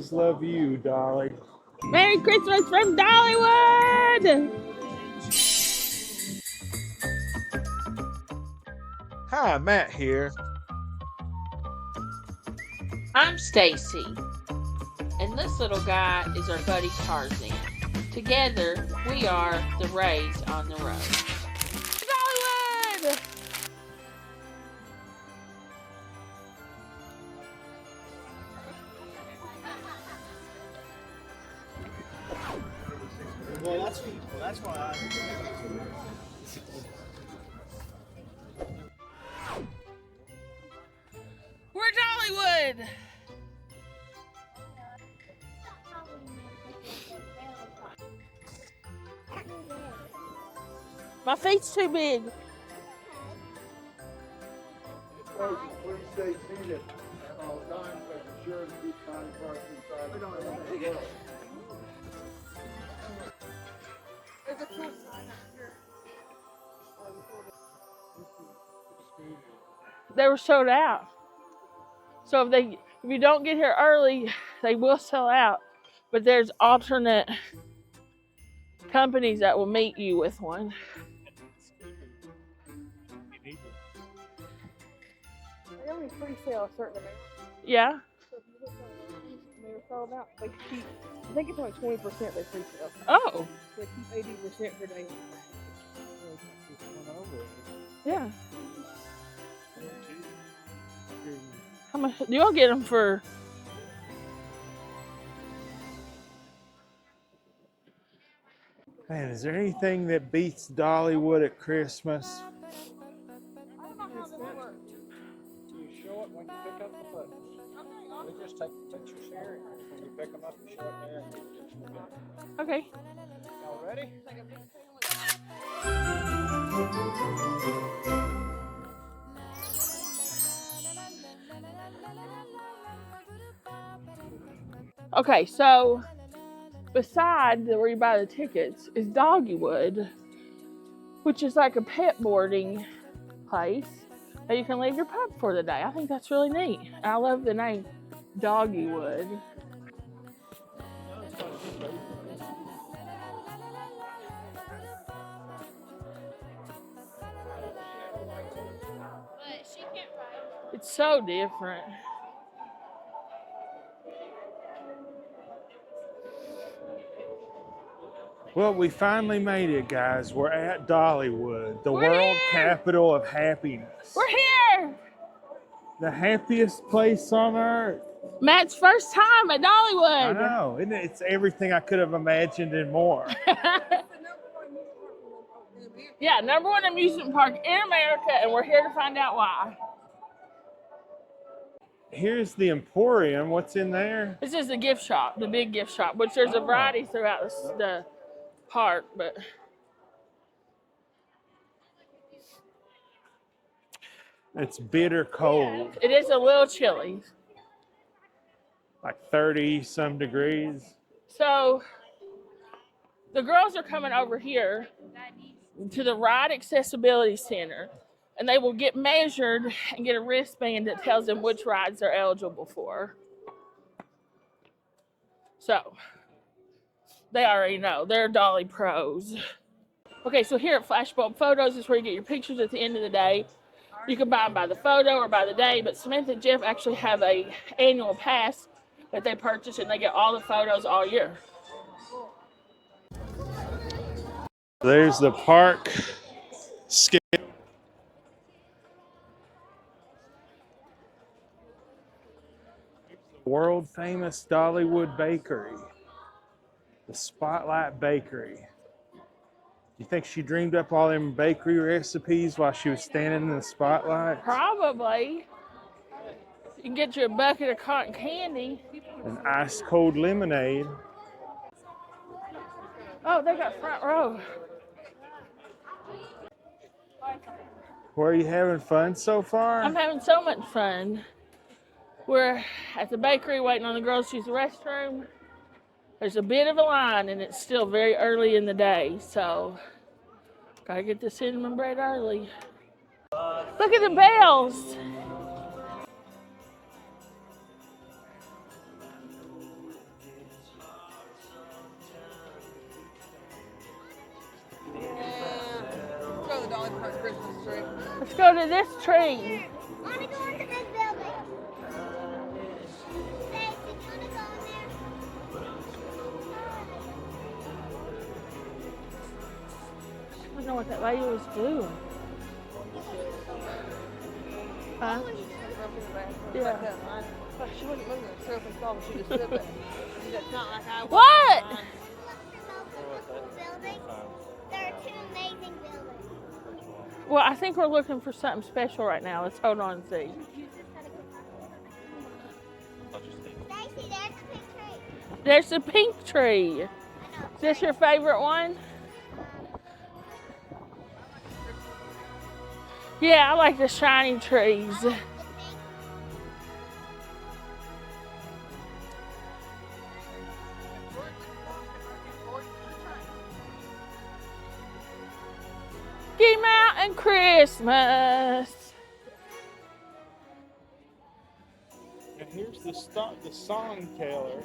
always love you, Dolly. Merry Christmas from Dollywood! Hi, Matt here. I'm Stacy, and this little guy is our buddy Tarzan. Together, we are the Rays on the road. Dollywood! Well, that's why We're Dollywood! My feet's too big. Please stay seated at all times, making sure to keep kind parts inside the car. There's a cool sign up here. They were sold out. So if you don't get here early, they will sell out. But there's alternate companies that will meet you with one. They only pre-sale a certain amount. Yeah. So if you look on the they're sold out. They keep, I think it's only 20% they pre-sale. Oh. They keep 80% for day. Yeah. How much? You'll get them for. Man, is there anything that beats Dollywood at Christmas? you show it when you pick up the foot. We just take your share and you pick them up and show it there. Okay. Y'all ready? Okay, so beside where you buy the tickets is Doggywood, which is like a pet boarding place that you can leave your pup for the day. I think that's really neat. I love the name Doggywood. It's so different. Well, we finally made it, guys. We're at Dollywood, the We're world here! capital of happiness. We're here! The happiest place on earth. Matt's first time at I Dollywood. know. Isn't it? It's everything I could have imagined and more. Yeah, #1 amusement park in America, and we're here to find out why. Here's the Emporium. What's in there? This is the gift shop, the big gift shop, which there's a variety throughout the park, but It's bitter cold, it is a little chilly. like 30 some degrees. So the girls are coming over here to the Ride Accessibility Center, and they will get measured and get a wristband that tells them which rides they're eligible for. So they already know. They're Dolly pros. Okay, so here at Flashbulb Photos is where you get your pictures at the end of the day. You can buy them by the photo or by the day, but Samantha and Jeff actually have a annual pass that they purchase, and they get all the photos all year. There's the park skip. World famous Dollywood Bakery. The Spotlight Bakery. You think she dreamed up all them bakery recipes while she was standing in the spotlight? Probably. You can get you a bucket of cotton candy. An ice cold lemonade. Oh, they got front row. Were you having fun so far? I'm having so much fun. We're at the bakery waiting on the girls to use the restroom. There's a bit of a line, and it's still very early in the day, so gotta get the cinnamon bread early. Look at the bells. Christmas tree. Let's go to this tree. I want to go into this building. Stacy, do you want to go in there? I don't know what that lady was doing. Huh? Yeah. But she wasn't moving the surface ball, she just stood there. That's not like I was. What? Look for the most building. There are two amazing buildings. Well, I think we're looking for something special right now. Let's hold on and see. Stacy, there's a pink tree. There's the pink tree. I know. Is this your favorite one? Yeah, I like the shiny trees. The pink. Ski Mountain Christmas. And here's the song teller,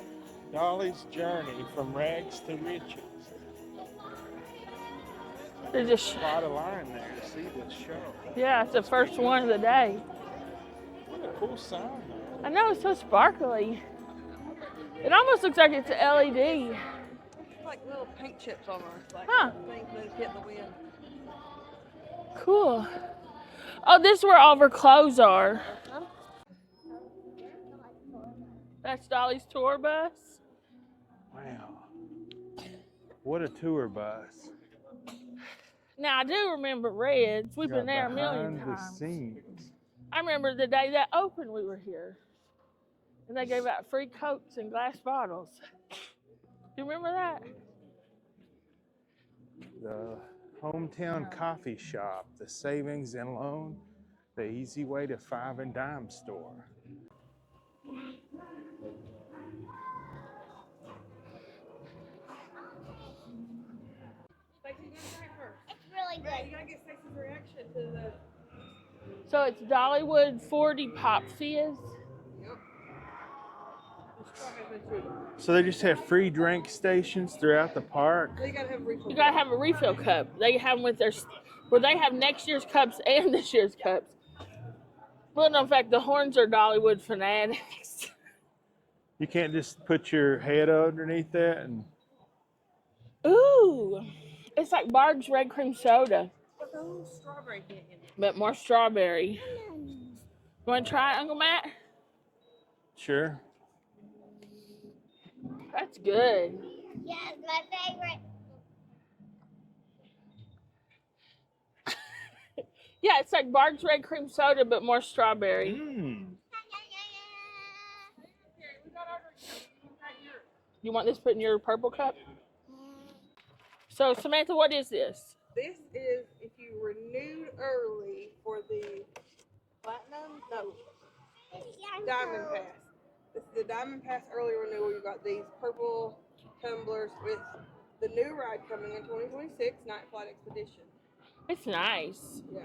Dolly's Journey from Rags to Riches. There's just, A lot of line there to see this show. yeah, it's the first one of the day. What a cool sign there. I know, it's so sparkly. It almost looks like it's a LED. It's like little paint chips on her. Like Huh. things that hit in the wind. Cool. Oh, this is where all of her clothes are. That's Dolly's tour bus. Wow. What a tour bus. Now, I do remember Red's. We've been there a million Behind the times. scenes. I remember the day that opened, we were here. And they gave out free Cokes and glass bottles. You remember that? The hometown coffee shop, the savings and loan, the easy way to 5 and dime store. It's really good. You gotta get Stacey's reaction to the. So it's Dollywood 40 Pop Fizz. So they just have free drink stations throughout the park. So you gotta have a refill. You gotta have a refill cup. They have them with their, where they have next year's cups and this year's cups. But in fact, the horns are Dollywood fanatics. You can't just put your head underneath that and Ooh, it's like Bard's red cream soda, With a little strawberry hint in it. but more strawberry. You want to try it, Uncle Matt? sure. That's good. Yeah, it's my favorite. Yeah, it's like Bard's red cream soda, but more strawberry. You want this put in your purple cup? So, Samantha, what is this? This is if you renewed early for the platinum, no, diamond pass. This is the diamond pass early renewal. You got these purple tumblers with the new ride coming in 2026, Night Flight Expedition. It's nice. Yeah.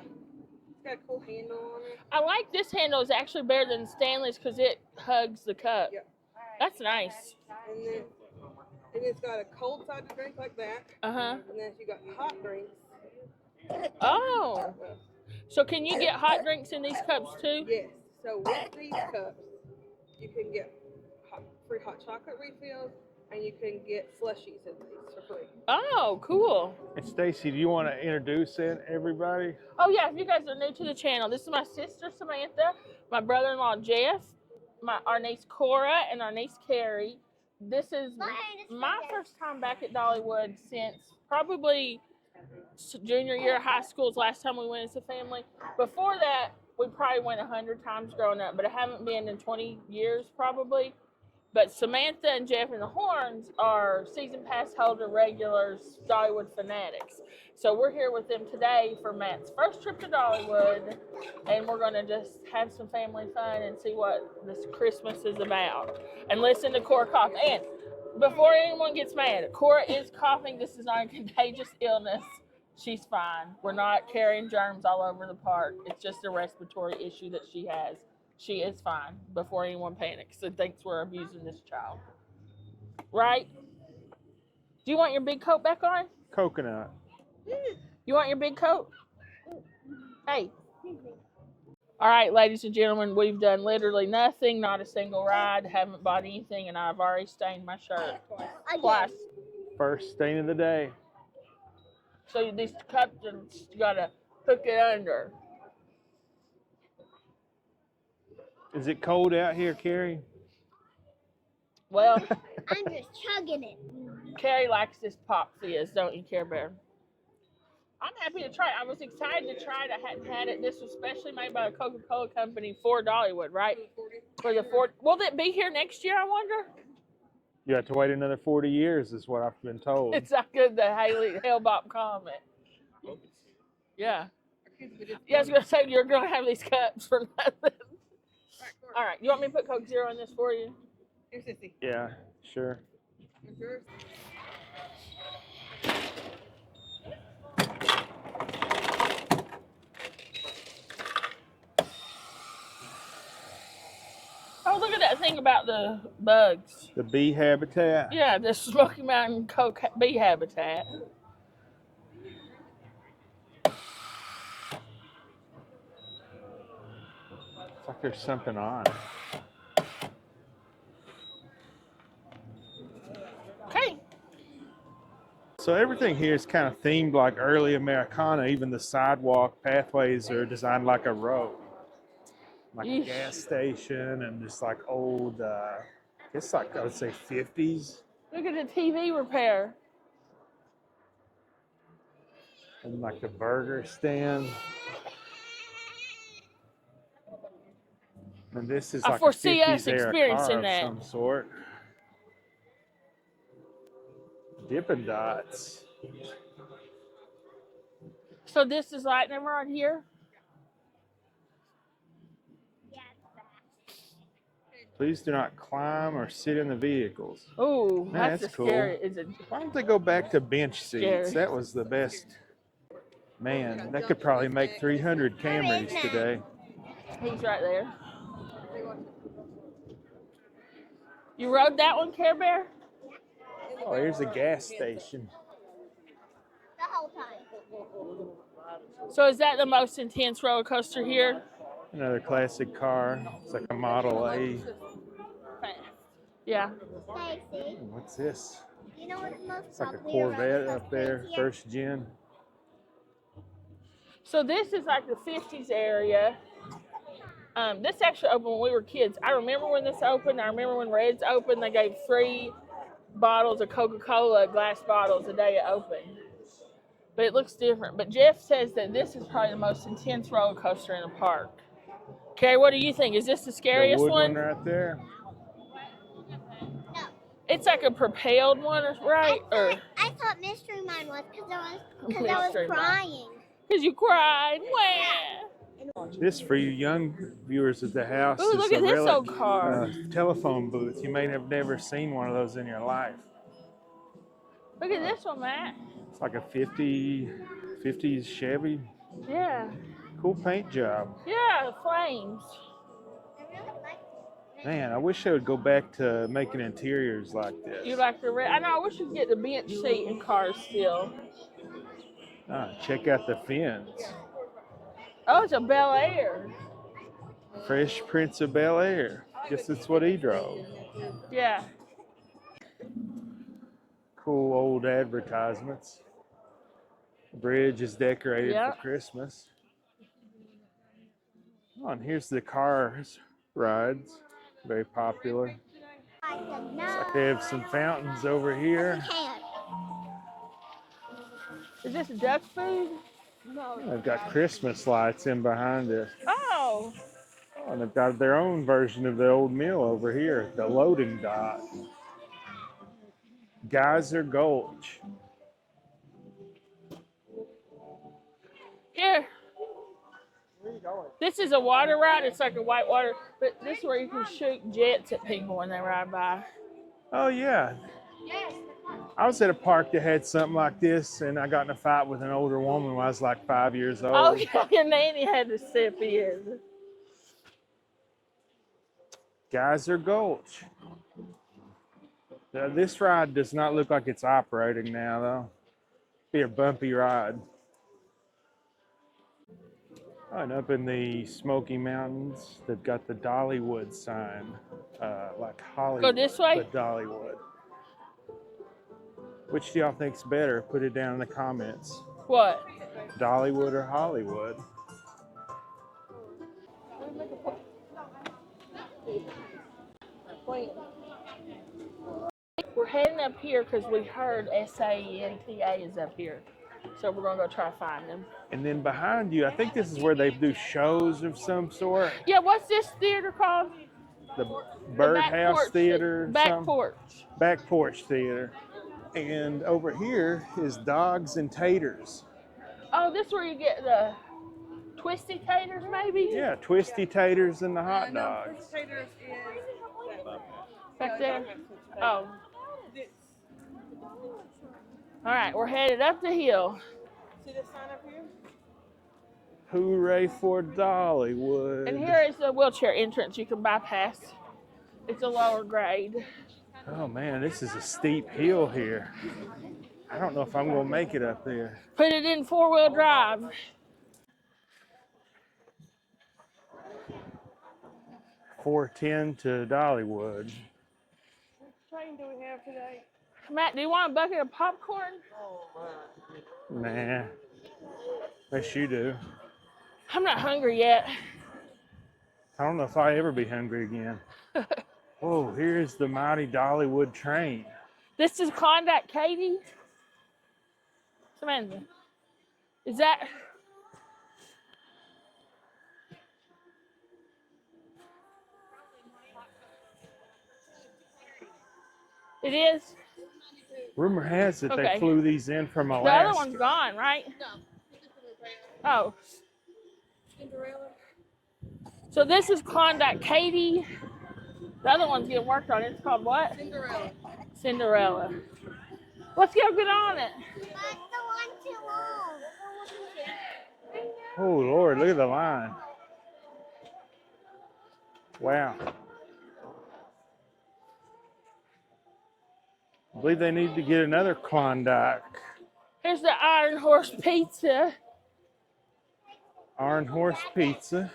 It's got a cool handle on it. I like this handle. It's actually better than Stanley's because it hugs the cup. Yeah. That's nice. And it's got a cold side to drink like that. Uh-huh. And then you got hot drinks. Oh. So can you get hot drinks in these cups too? Yes. So with these cups, you can get free hot chocolate refills, and you can get slushies in these for free. Oh, cool. And Stacy, do you want to introduce it, everybody? Oh yeah, if you guys are new to the channel, this is my sister Samantha, my brother-in-law Jeff, our niece Cora, and our niece Carrie. This is my first time back at Dollywood since probably junior year of high school is last time we went as a family. Before that, we probably went 100 times growing up, but I haven't been in 20 years probably. But Samantha and Jeff and the Horns are season pass holder regulars, Dollywood fanatics. So we're here with them today for Matt's first trip to Dollywood, and we're gonna just have some family fun and see what this Christmas is about. And listen to Cora cough. And before anyone gets mad, Cora is coughing. This is not a contagious illness. She's fine. We're not carrying germs all over the park. It's just a respiratory issue that she has. She is fine before anyone panics and thinks we're abusing this child. Right? Do you want your big coat back on? Coconut. You want your big coat? Hey. All right, ladies and gentlemen, we've done literally nothing, not a single ride, haven't bought anything, and I've already stained my shirt twice. First stain of the day. So these cups, you gotta hook it under. Is it cold out here, Carrie? Well, I'm just chugging it. Carrie likes this pop fizz, don't you, Care Bear? I'm happy to try it. I was excited to try it. I hadn't had it. This was specially made by the Coca-Cola company for Dollywood, right? For the 40. Will it be here next year, I wonder? You have to wait another 40 years, is what I've been told. It's not good, the Haley Hellbop comment. Yeah. Yeah, I was going to say, you're going to have these cups for nothing. All right. You want me to put Coke Zero in this for you? Here's Sissy. Yeah, sure. Here's yours. Oh, look at that thing about the bugs. The bee habitat. Yeah, the Smoky Mountain Coke bee habitat. It's like there's something on. Okay. So everything here is kind of themed like early Americana. Even the sidewalk pathways are designed like a road. Like a gas station and just like old, I guess like I would say 50s. Look at the TV repair. And like the burger stand. And this is I like foresee a 50s us era experiencing car of that. some sort. Dippin' Dots. So this is lightning rod here? Please do not climb or sit in the vehicles. Oh, Man, that's cool. scary. Is it? Why don't they go back to bench seats? Scary. That was the best. Man, that could probably make 300 Camrys today. He's right there. You rode that one, Care Bear? Oh, here's a gas station. The whole time. So is that the most intense roller coaster here? Another classic car. It's like a Model A. Yeah. Stacy, What's this? you know what the most It's like a popular Corvette roller up there, coaster is here? first gen. So this is like the 50s area. This actually opened when we were kids. I remember when this opened. I remember when Red's opened. They gave 3 bottles of Coca-Cola, glass bottles, the day it opened. But it looks different. But Jeff says that this is probably the most intense roller coaster in the park. Carrie, what do you think? Is this the scariest The wood one? right there. No. It's like a propelled one, right? I thought Mystery Mine was because I was Mystery Mine. crying. Because you cried. Wah. This, for you young viewers at the house, Ooh, is look a at this relic old car. telephone booth. You may have never seen one of those in your life. Look at this one, Matt. It's like a 50s Chevy. Yeah. Cool paint job. Yeah, flames. I really like it. Man, I wish they would go back to making interiors like this. You like the red? I know. I wish you'd get the bench seat in cars still. Check out the fins. Oh, it's a Bel Air. Fresh Prince of Bel Air. Guess that's what he drove. Yeah. Cool old advertisements. The bridge is decorated Yep. for Christmas. Oh, and here's the cars rides. Very popular. Looks like they have some fountains over here. Is this duck food? No. They've got Christmas lights in behind us. Oh. Oh, and they've got their own version of the old mill over here, the loading dock. Geyser Gulch. Here. This is a water ride. It's like a white water, but this is where you can shoot jets at people when they ride by. Oh, yeah. I was at a park that had something like this, and I got in a fight with an older woman when I was like 5 years old. Oh, yeah, your nanny had to step in. Geyser Gulch. Now, this ride does not look like it's operating now, though. Be a bumpy ride. Oh, and up in the Smoky Mountains, they've got the Dollywood sign, like Hollywood, this way? but Dollywood. Which do y'all think's better? Put it down in the comments. What? Dollywood or Hollywood? We're heading up here because we heard SANTA is up here. So we're going to go try to find them. And then behind you, I think this is where they do shows of some sort. Yeah, what's this theater called? The Birdhouse Theater. Back Porch. Back Porch Theater. And over here is Dogs and Taters. Oh, this is where you get the twisty taters, maybe? Yeah, twisty taters and the hot dogs. Taters is Back there? Oh. All right, we're headed up the hill. See this sign up here? Hooray for Dollywood. And here is the wheelchair entrance you can bypass. It's a lower grade. Oh man, this is a steep hill here. I don't know if I'm gonna make it up there. Put it in 4-wheel drive. $4.10 to Dollywood. What train do we have today? Matt, do you want a bucket of popcorn? Nah. Yes, you do. I'm not hungry yet. I don't know if I'll ever be hungry again. Oh, here's the mighty Dollywood train. This is Klondike Katie. Samantha, is that? It is? Rumor has it Okay. they flew these in from The Alaska. other one's gone, right? Oh. So this is Klondike Katie. The other one's getting worked on. It's called what? Cinderella. Cinderella. Let's go get on it. That's the one too long. Oh Lord, look at the line. Wow. I believe they need to get another Klondike. Here's the Iron Horse Pizza. Iron Horse Pizza.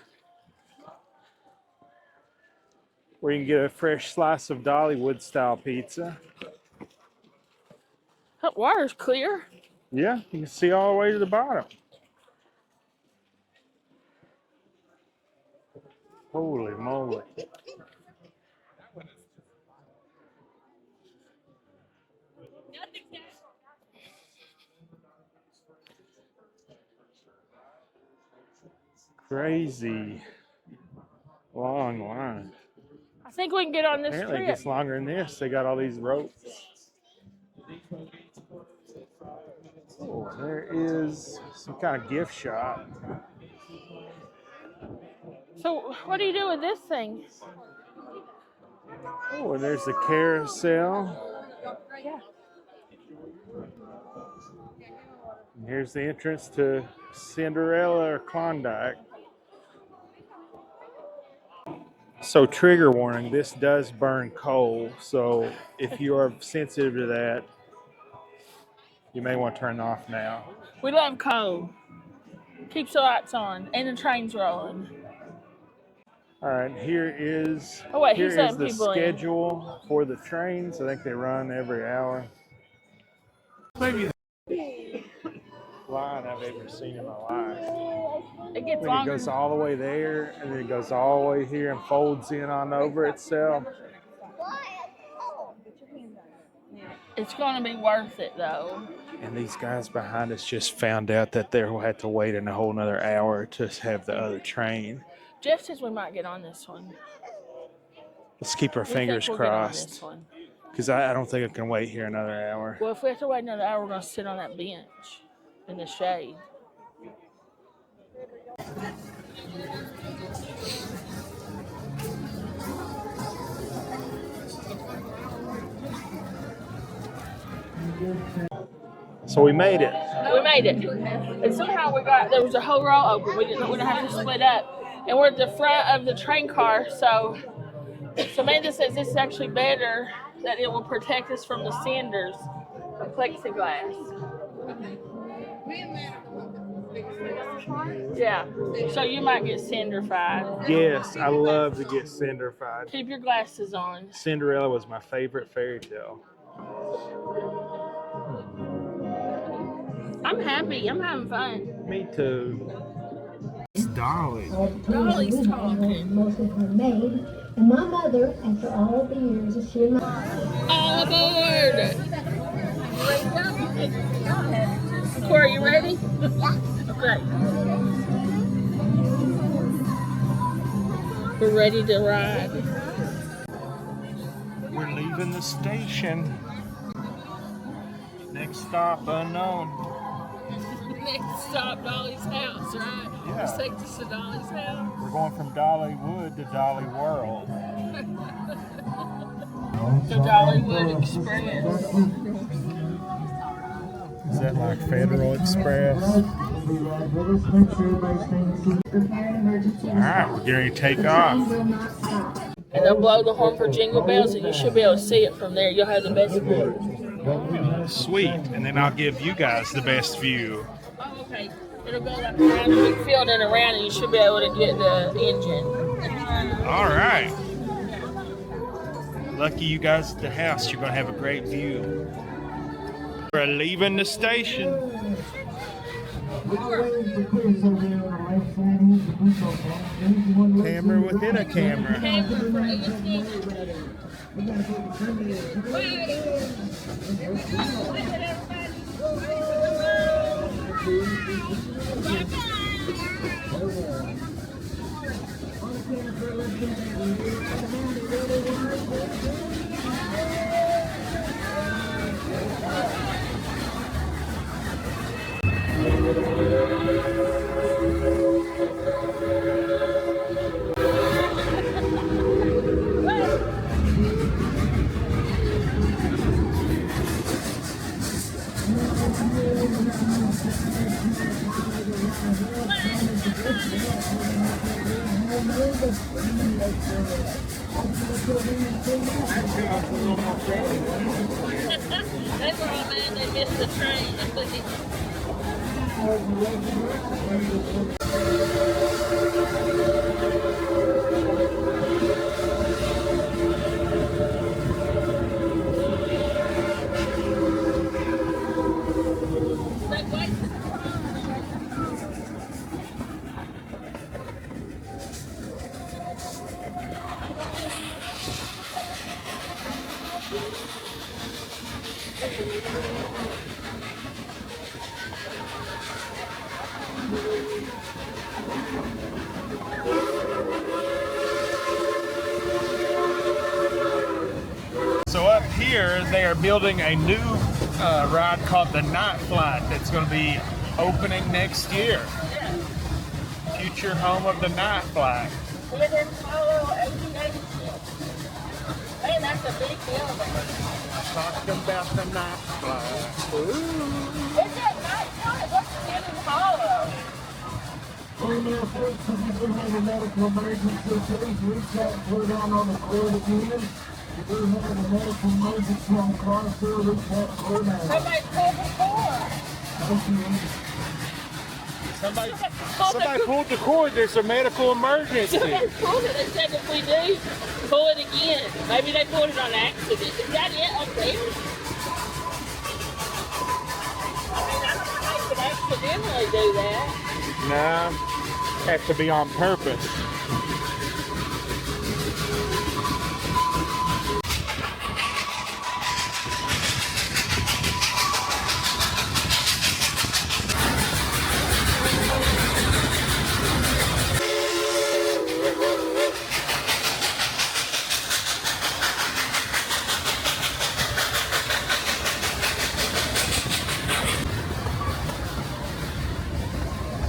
Where you can get a fresh slice of Dollywood style pizza. That water's clear. Yeah, you can see all the way to the bottom. Holy moly. Crazy long line. I think we can get on this Apparently it trip. gets longer than this. They got all these ropes. Oh, there is some kind of gift shop. So what do you do with this thing? Oh, and there's the carousel. And here's the entrance to Cinderella or Klondike. So trigger warning, this does burn coal. So if you are sensitive to that, you may want to turn it off now. We love coal. Keeps the lights on and the train's rolling. All right, here is Oh, wait, here he's is letting the people in. schedule for the trains. I think they run every hour. Maybe the line I've ever seen in my life. It gets I think it longer. goes all the way there, and then it goes all the way here and folds in on over itself. It's going to be worth it, though. And these guys behind us just found out that they'll have to wait in a whole nother hour to have the other train. Jeff says we might get on this one. Let's keep our We think fingers we'll get on crossed, this one. because I don't think I can wait here another hour. Well, if we have to wait another hour, we're going to sit on that bench in the shade. So we made it. We made it. And somehow there was a whole row open. We didn't have to split up. And we're at the front of the train car. So Amanda says this is actually better, that it will protect us from the cinders of plexiglass. Me and Matt are the ones that Yeah. So you might get cinder fried. Yes, I love to get cinder fried. Keep your glasses on. Cinderella was my favorite fairy tale. I'm happy. I'm having fun. Me too. It's Dolly. Dolly's talking. Most of her maid, and my mother, after all the years, is she and my All aboard! Corey, you ready? Yeah. Okay. We're ready to ride. We're leaving the station. Next stop, unknown. Next stop, Dolly's house, right? Yeah. Just take us to Dolly's house. We're going from Dollywood to Dolly World. The Dollywood Express. Is that like Federal Express? Alright, we're getting ready to take off. And they'll blow the horn for Jingle Bells, and you should be able to see it from there. You'll have the best view. Sweet. And then I'll give you guys the best view. Oh, okay. It'll go like around the big field and around, and you should be able to get the engine. Alright. Lucky you guys at the house. You're going to have a great view. We're leaving the station. Camera within a camera. They were all mad they missed the train. So up here, they are building a new ride called the Night Flight that's going to be opening next year. Future home of the Night Flight. Man, that's a big building. Talking about the Night Flight. Ooh. It's at night time. What's the Hidden Hollow? Medical emergency, please reach out, put down on the cord again. If you have a medical emergency on car, sir, reach out, clear now. Somebody pulled the cord. Somebody pulled the cord. There's a medical emergency. Somebody pulled it. They said if we do, pull it again. Maybe they pulled it on accident. Is that it up there? I mean, I don't know how you could accidentally do that. No, has to be on purpose.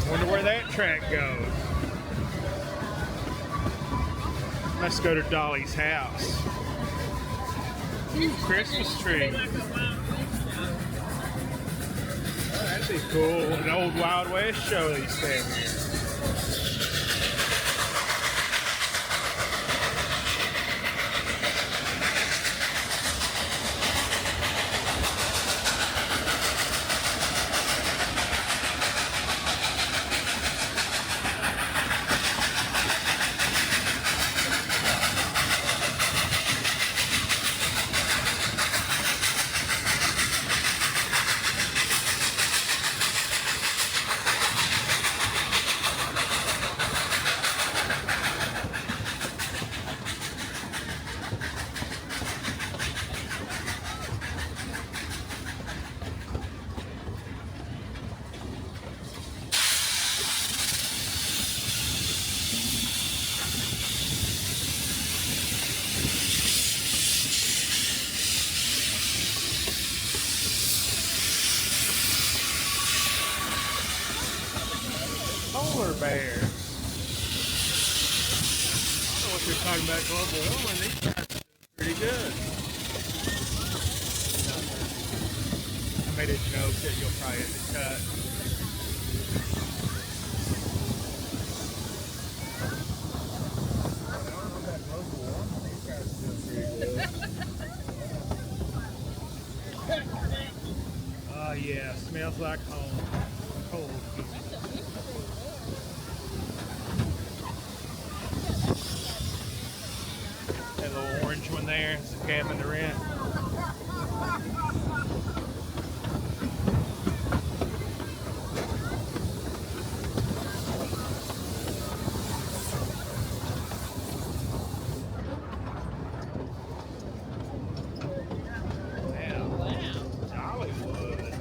Wonder where that track goes. Let's go to Dolly's house. Ooh, Christmas tree. Oh, that'd be cool. An old Wild West show they stand here. polar bear. I don't know what you're talking about global warming. These guys are doing pretty good. I made a joke that you'll probably have to cut. Oh yeah, smells like home. Cold. That little orange one there is the cabin to rent. Dollywood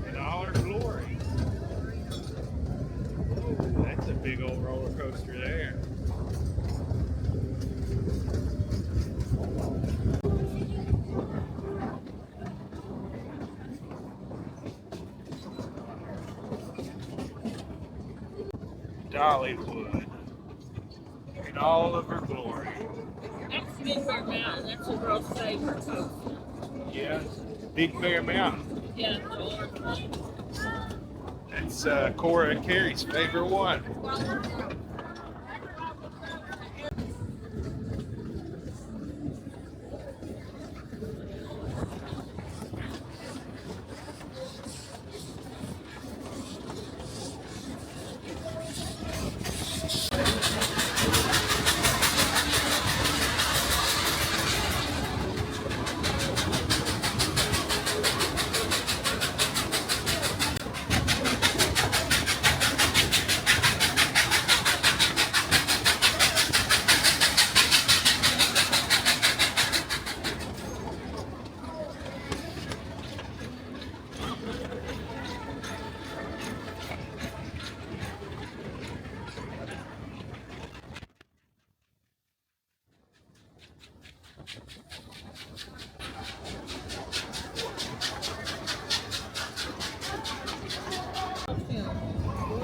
in all her glory. That's a big old roller coaster there. Dollywood in all of her glory. That's Big Bear Mountain. That's a girl's favorite coaster. Yeah, Big Bear Mountain. Yeah, the orange one. That's Cora and Carrie's favorite one.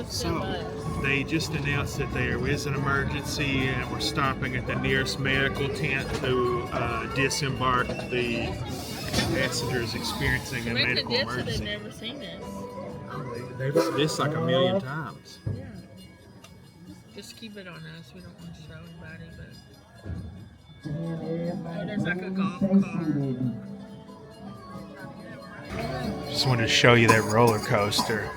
So, they just announced that there is an emergency and we're stopping at the nearest medical tent to disembark the passengers experiencing a medical They've emergency. never seen this. They've heard this like a million times. Yeah. Just keep it on us. We don't want to show anybody, but oh, there's like a golf cart. Just wanted to show you that roller coaster.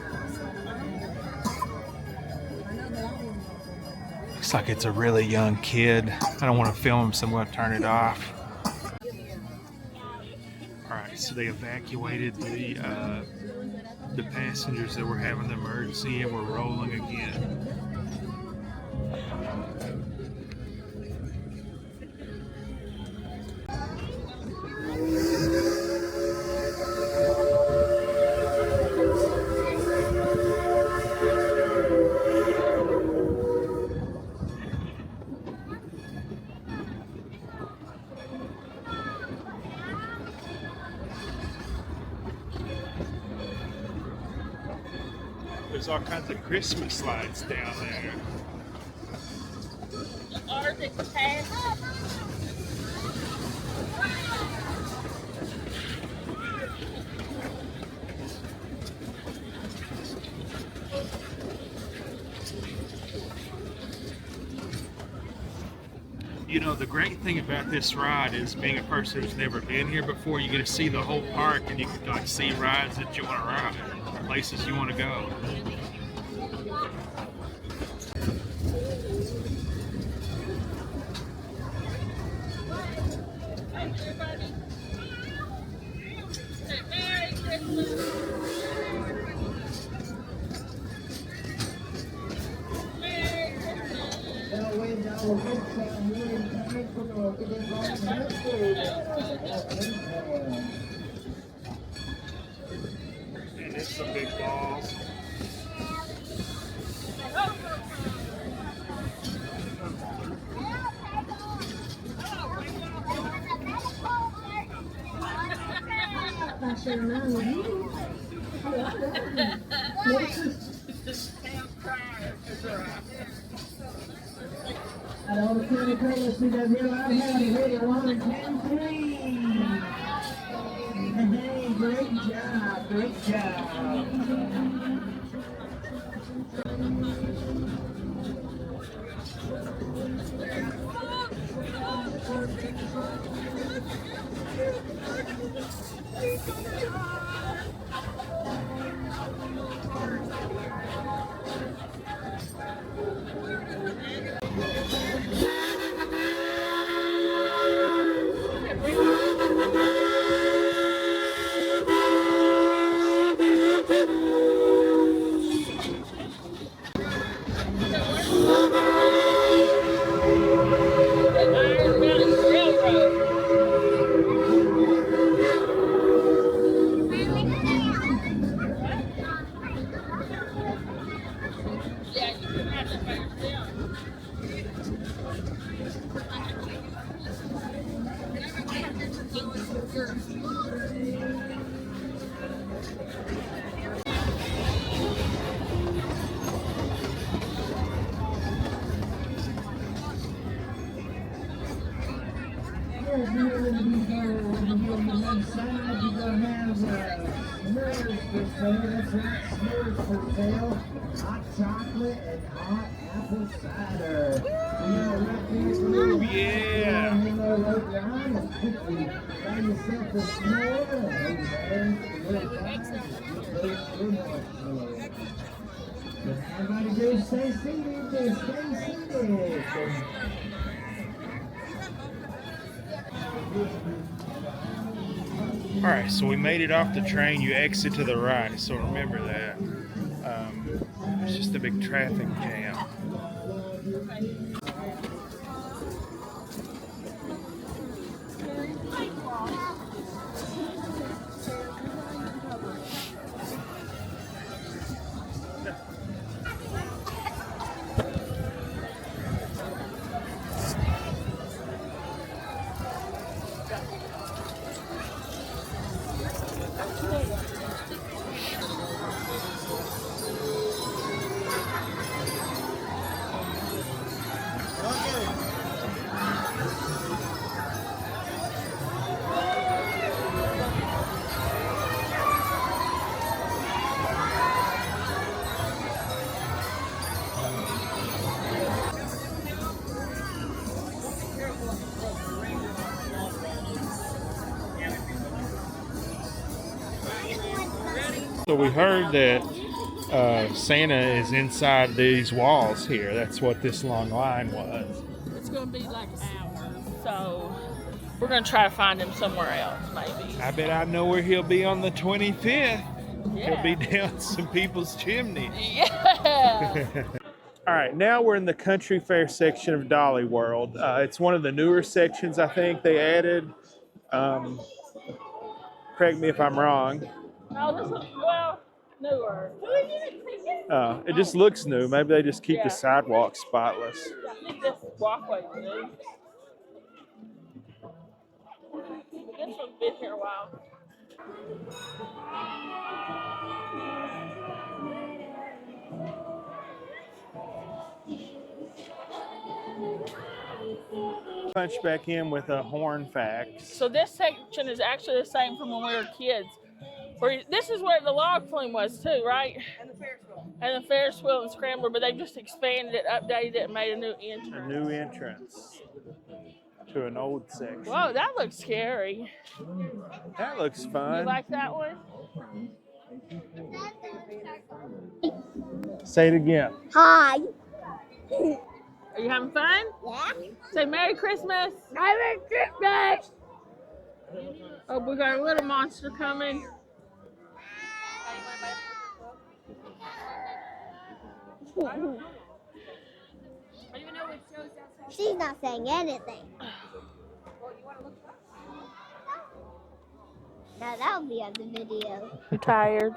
Looks like it's a really young kid. I don't want to film him, so I'm going to turn it off. Alright, so they evacuated the passengers that were having the emergency and we're rolling again. There's all kinds of Christmas lights down there. The Arctic Pass. You know, the great thing about this ride is being a person who's never been here before, you get to see the whole park and you can like see rides that you want to ride, places you want to go. And it's some big balls. And all the county colors see that real loud howdy, ready, 1 and 10, 3. Hey, great job, great job. Hot chocolate and hot apple cider. Ooh, yeah. Everybody just stay seated, just stay seated. All right, so we made it off the train. You exit to the right, so remember that. It's just a big traffic jam. So we heard that Santa is inside these walls here. That's what this long line was. It's going to be like hours, so we're going to try to find him somewhere else, maybe. I bet I know where he'll be on the 25th. Yeah. He'll be down some people's chimneys. Yeah. All right, now we're in the country fair section of Dolly World. It's one of the newer sections I think they added. Correct me if I'm wrong. No, this is, well, newer. It just looks new. Maybe they just keep the Yeah. sidewalk spotless. I think this walkway's new. This one's been here a while. Punch back in with a horn fact. So this section is actually the same from when we were kids. This is where the log flume was too, right? And the Ferris wheel. And the Ferris wheel and scrambler, but they just expanded it, updated it, and made a new A entrance. new entrance to an old section. Whoa, that looks scary. That looks You fun. like that one? Say it again. Hi. Are you having fun? Yeah. Say Merry Christmas. Merry Christmas. Oh, we got a little monster coming. She's not saying anything. Now that'll be on the video. I'm tired.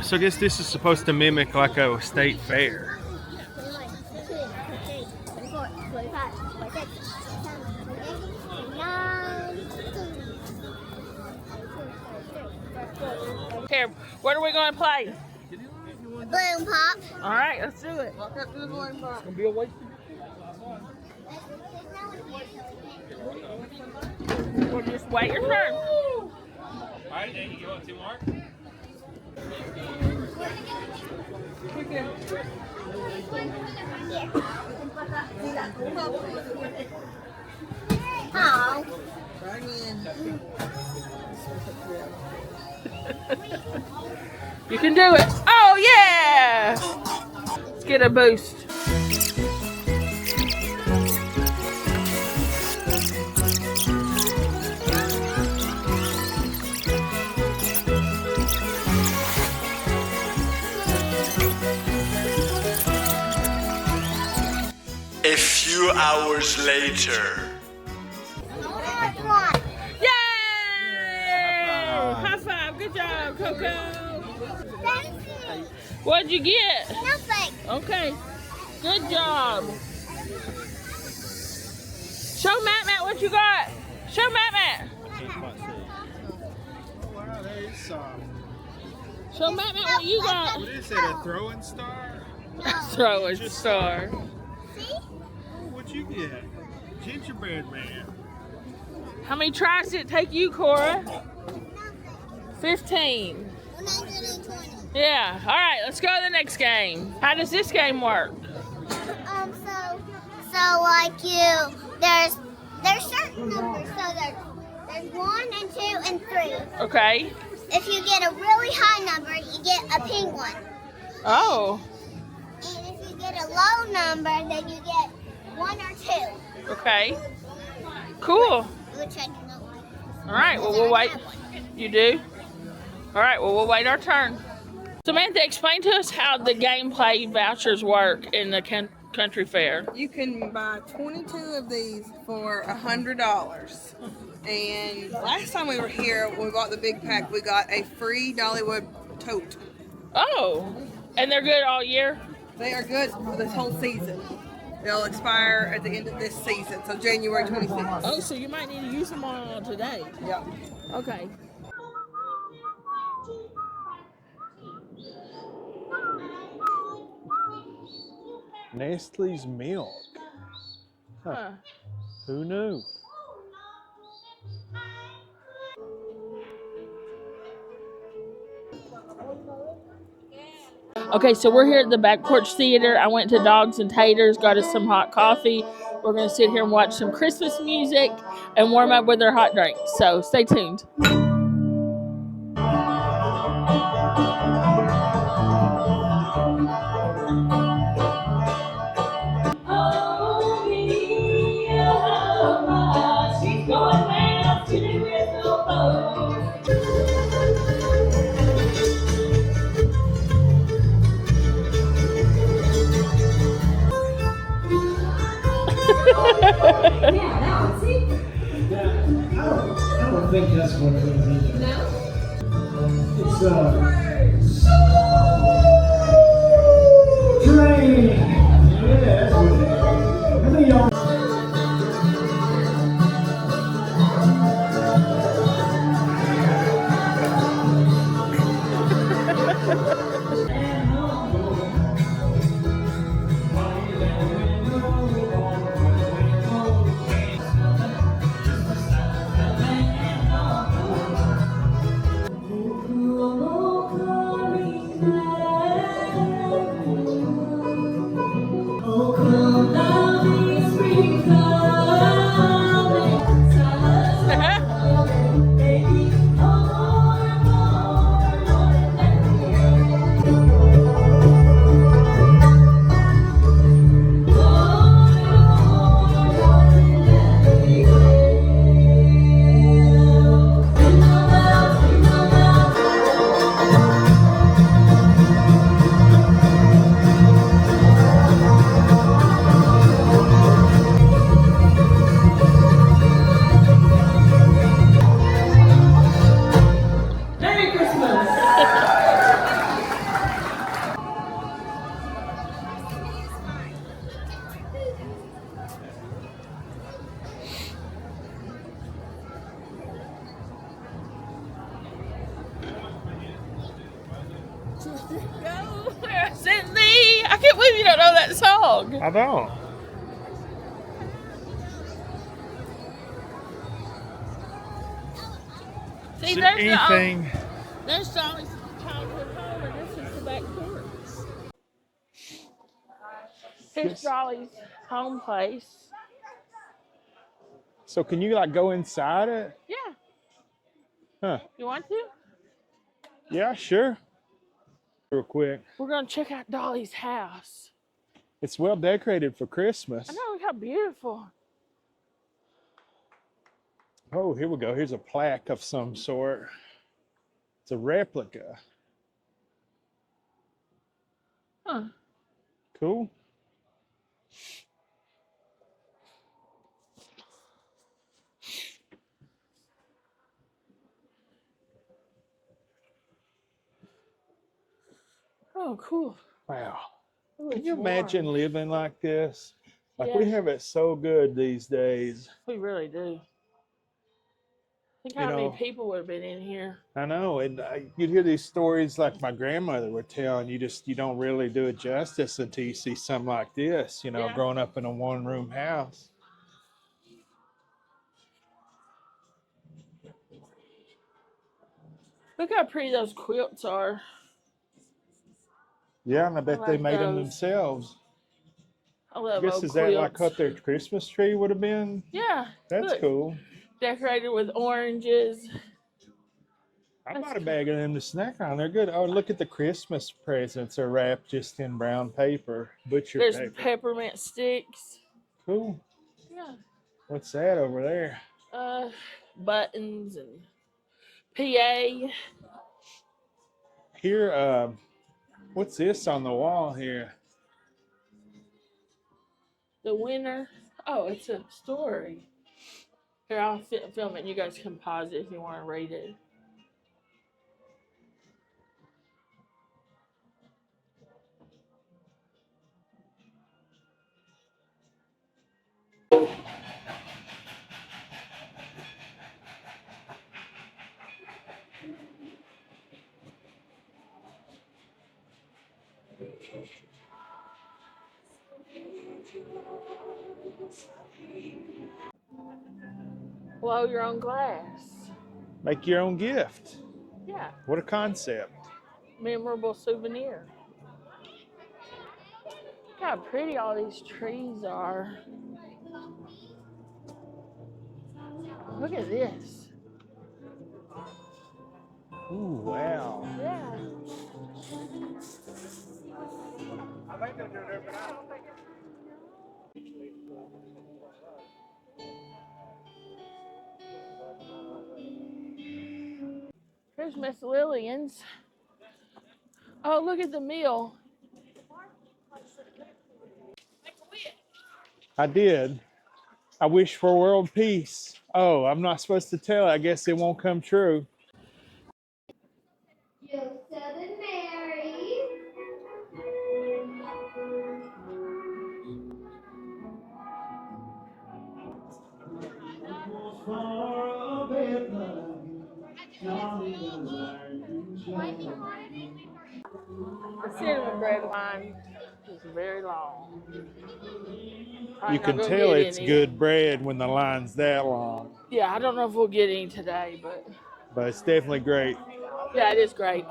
So I guess this is supposed to mimic like a state fair. 45, 46, 47, 49, Here, what are we going to play? Balloon pop. All right, let's do it. Walk up to the balloon pop. It's gonna be a waste. We'll just wait your turn. All right, Danny, you want two more? Oh. Try again. You can do it. Oh, yeah. Let's get a boost. A few hours later. Yay! High five. Good job, Coco. Thank you. What'd you get? Nothing. Okay. Good job. Show Matt what you got. Show Matt. Wow, that is soft. Show Matt what you got. What is it, a throwing star? Throwing star. See? Oh, what'd you get? Gingerbread man. How many tries did it take you, Cora? 15. 120. Yeah. All right, let's go to the next game. How does this game work? So like there's certain numbers. So there's 1 and 2 and 3. Okay. If you get a really high number, you get a pink one. Oh, And if you get a low number, then you get 1 or 2. okay. Cool. Which I do not like. All right, well, we'll wait. You do? All right, well, we'll wait our turn. Samantha, explain to us how the gameplay vouchers work in the country fair. You can buy 22 of these for $100. And last time we were here, we bought the big pack. We got a free Dollywood tote. Oh, and they're good all year? They are good for this whole season. They'll expire at the end of this season, so January 26th. Oh, so you might need to use them all today. Yeah. Okay. Nestle's milk. Huh. Who knew? Okay, so we're here at the Back Porch Theater. I went to Dogs and Taters, got us some hot coffee. We're going to sit here and watch some Christmas music and warm up with our hot drinks. So stay tuned. I don't think that's what it is either. No? It's train. Yeah, that's what it is. How many of y'all? don't know that song. I don't. See, Is there anything? There's Dolly's childhood home, and this is the back porch. Here's Dolly's home place. So can you like go inside it? Yeah. Huh. You want to? Yeah, sure. Real quick. We're going to check out Dolly's house. It's well decorated for Christmas. I know, look how beautiful. Oh, here we go. Here's a plaque of some sort. It's a replica. Huh. Cool. Oh, cool. Wow. Ooh, Can it's you imagine warm. living like this? Like Yeah. we have it so good these days. We really do. Think You how many know, people would have been in here. I know, and you'd hear these stories like my grandmother would tell, and you don't really do it justice until you see something like this. You know, Yeah. growing up in a one-room house. Look how pretty those quilts are. Yeah, and I bet they like made them those. themselves. I I love guess old is quilts. that like what their Christmas tree would have been? Yeah. That's look. cool. Decorated with oranges. I That's bought a bag of them to snack on. They're good. Oh, look at the Christmas presents. They're wrapped just in brown paper, butcher There's paper. peppermint sticks. Cool. Yeah. What's that over there? Buttons and PA. Here, what's this on the wall here? The winner. Oh, it's a story. Here, I'll film it and you guys can pause it if you want to read it. Blow your own glass. Make your own gift. Yeah. What a concept. Memorable souvenir. Look how pretty all these trees are. Look at this. Ooh, wow. Yeah. I think they do it every night. Here's Miss Lillian's. Oh, look at the meal. I did. I wish for world peace. Oh, I'm not supposed to tell. I guess it won't come true. Joseph and Mary. The cinnamon bread line is very long. Probably You not can gonna tell get it's any. good bread when the line's that long. Yeah, I don't know if we'll get any today, but But it's definitely great. yeah, it is great.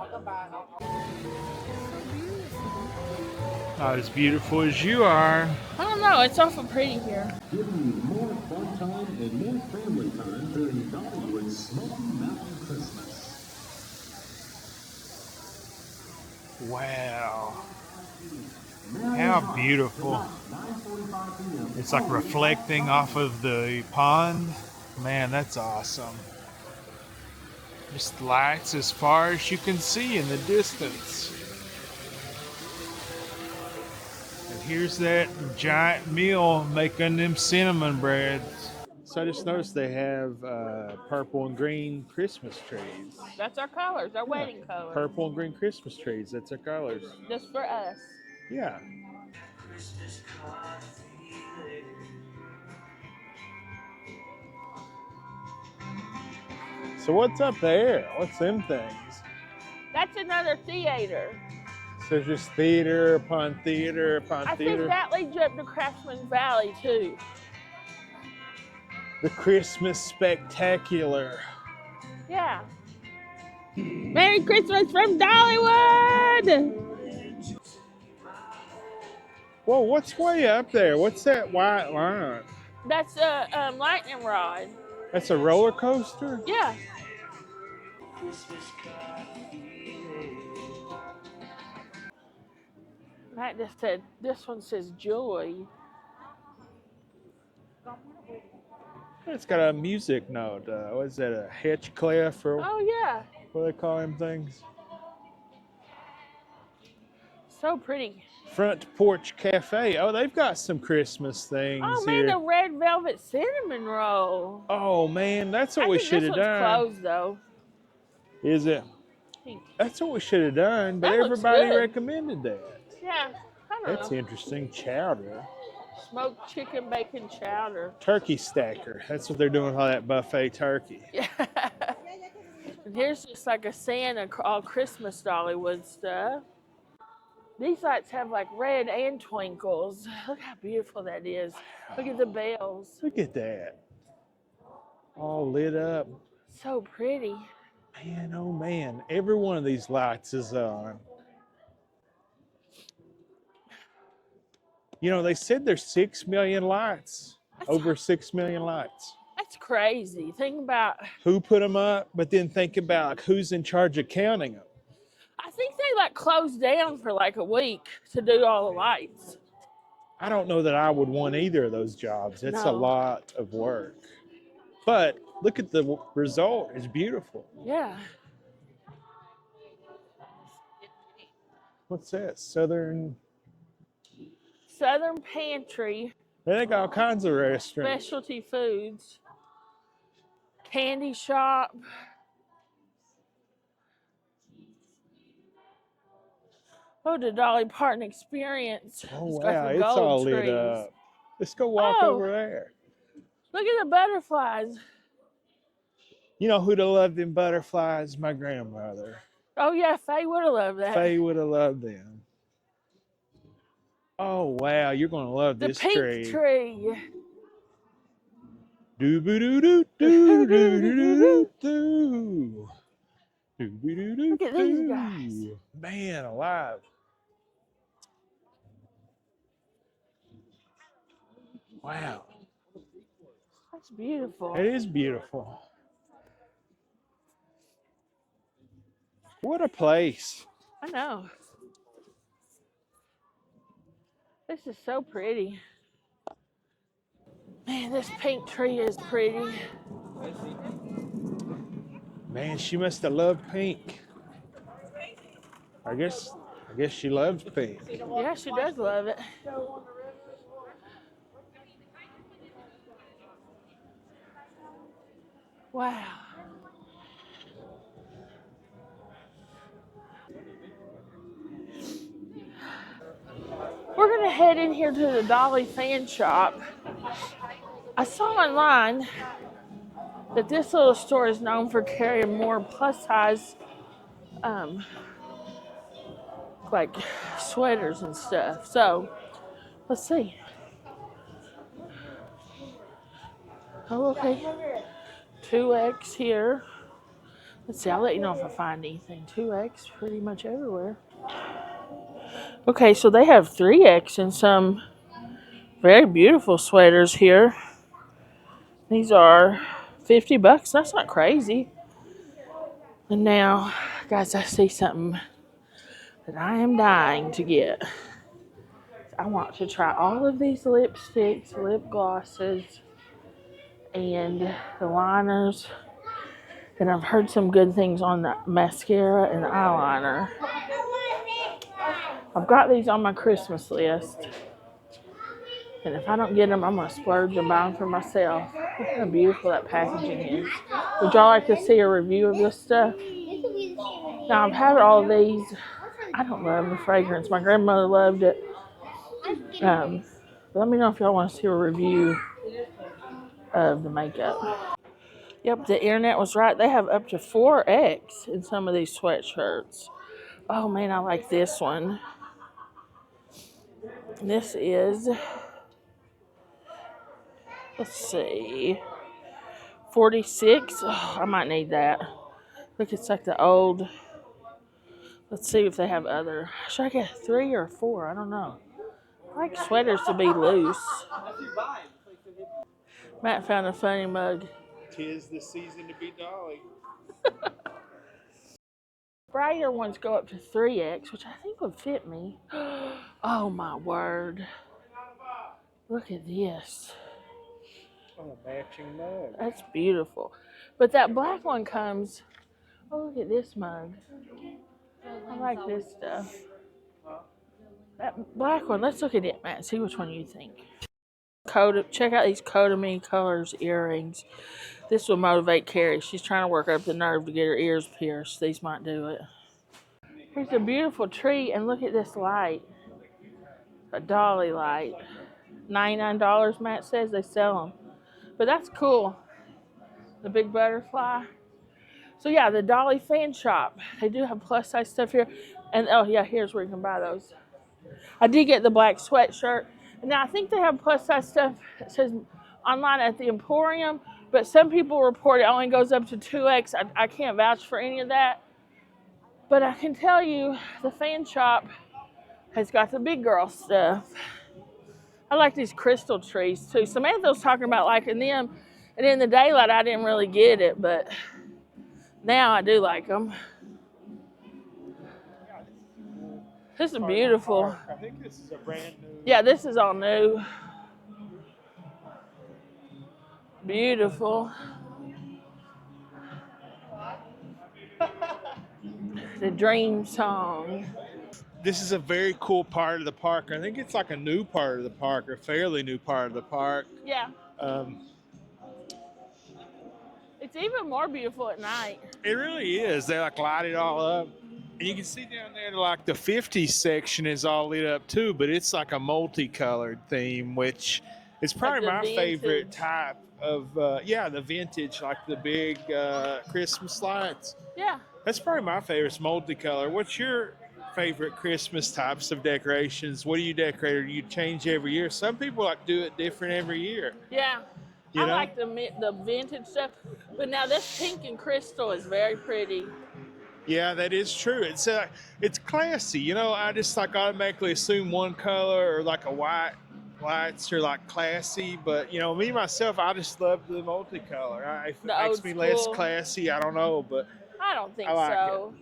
Not as beautiful as you are. I don't know, it's awful pretty here. Giving you more fun time and more family time during Dollywood's Smoky Mountain Christmas. Wow. How beautiful. It's like reflecting off of the pond. Man, that's awesome. Just lights as far as you can see in the distance. And here's that giant meal making them cinnamon breads. So I just noticed they have purple and green Christmas trees. That's our colors, our wedding colors. Purple and green Christmas trees, that's their colors. Just for us. Yeah. So what's up there? What's them things? That's another theater. So there's just theater upon theater upon I theater. think that leads you up to Craftsman Valley too. The Christmas Spectacular. Yeah. Merry Christmas from Dollywood! Whoa, what's way up there? What's that white line? That's a lightning rod. That's a roller coaster? Yeah. Matt just said, this one says joy. It's got a music note. What is that, a Hitchcliff or Oh, yeah. what do they call them things? So pretty. Front Porch Cafe. Oh, they've got some Christmas things Oh, man, here. the red velvet cinnamon roll. Oh, man, that's what I we think should this have one's done. closed, though. Is it? That's what we should have done, but That looks everybody good. recommended that. Yeah, I don't That's know. interesting. Chowder. Smoked chicken bacon chowder. Turkey stacker. That's what they're doing with all that buffet turkey. Yeah. And here's just like a Santa all Christmas Dollywood stuff. These lights have like red and twinkles. Look how beautiful that is. Look at the bells. Look at that. All lit up. So pretty. Man, oh man. Every one of these lights is on. You know, they said there's 6 million lights. Over 6 million lights. That's crazy. Think about. Who put them up, but then think about who's in charge of counting them. I think they like closed down for like a week to do all the lights. I don't know that I would want either of those jobs. It's a No. lot of work. But look at the result. It's beautiful. Yeah. What's that? Southern Pantry. They got all kinds of restaurants. Specialty foods. Candy shop. Oh, the Dolly Parton experience. Oh, It's got wow. the It's gold all lit trees. up. Let's go walk Oh. over there. Look at the butterflies. You know who'd have loved them butterflies? My grandmother. Oh, yeah, Faye would have loved that. Faye would have loved them. Oh, wow. You're going to love The this pink tree. tree. Do-ba-do-do-do-do-do-do-do. Do-ba-do-do-do. Look at these guys. Man alive. Wow. That's beautiful. It is beautiful. What a place. I know. This is so pretty. Man, this pink tree is pretty. Man, she must have loved pink. I guess she loves pink. Yeah, she does love it. Wow. We're gonna head in here to the Dolly fan shop. I saw online that this little store is known for carrying more plus size like sweaters and stuff. So let's see. Oh, okay. 2X here. Let's see, I'll let you know if I find anything. 2X pretty much everywhere. Okay, so they have 3X and some very beautiful sweaters here. These are $50. That's not crazy. And now, guys, I see something that I am dying to get. I want to try all of these lipsticks, lip glosses, and the liners. And I've heard some good things on the mascara and the eyeliner. I've got these on my Christmas list. And if I don't get them, I'm going to splurge and buy them for myself. Look how beautiful that packaging is. Would y'all like to see a review of this stuff? Now, I've had all of these. I don't love the fragrance. My grandmother loved it. But let me know if y'all want to see a review of the makeup. Yep, the internet was right. They have up to 4X in some of these sweatshirts. Oh man, I like this one. This is, let's see, 46. Oh, I might need that. Look, it's like the old. Let's see if they have other. Should I get 3 or 4? I don't know. I like sweaters to be loose. Matt found a funny mug. 'Tis the season to be Dolly. Brighter ones go up to 3X, which I think would fit me. Oh my word. Look at this. Oh, matching mug. That's beautiful. But that black one comes. Oh, look at this mug. I like this stuff. That black one, let's look at it, Matt, and see which one you think. Check out these Coat of Me Colors earrings. This will motivate Carrie. She's trying to work up the nerve to get her ears pierced. These might do it. Here's a beautiful tree, and look at this light. A Dolly light. $99, Matt says they sell them. But that's cool. The big butterfly. So yeah, the Dolly fan shop. They do have plus size stuff here. And oh yeah, here's where you can buy those. I did get the black sweatshirt. Now I think they have plus size stuff that says online at the Emporium, but some people report it only goes up to 2X. I can't vouch for any of that. But I can tell you the fan shop has got the big girl stuff. I like these crystal trees too. Samantha was talking about liking them, and in the daylight I didn't really get it, but now I do like them. This is beautiful. I think this is a brand new. Yeah, this is all new. Beautiful. The dream song. This is a very cool part of the park. I think it's like a new part of the park, or a fairly new part of the park. Yeah. It's even more beautiful at night. It really is. They like light it all up. And you can see down there, like the 50s section is all lit up too, but it's like a multicolored theme, which is probably Like my the favorite vintage. type of, the vintage, like the big Christmas lights. Yeah. That's probably my favorite, is multicolor. What's your favorite Christmas types of decorations? What do you decorate, or do you change every year? Some people like do it different every year. Yeah. You I know? like the vintage stuff. But now this pink and crystal is very pretty. Yeah, that is true. It's classy. You know, I just like automatically assume one color, or like a white lights are like classy, but you know, me myself, I just love the multicolor. If it The makes old me less school. classy, I don't know, but I don't think I like so.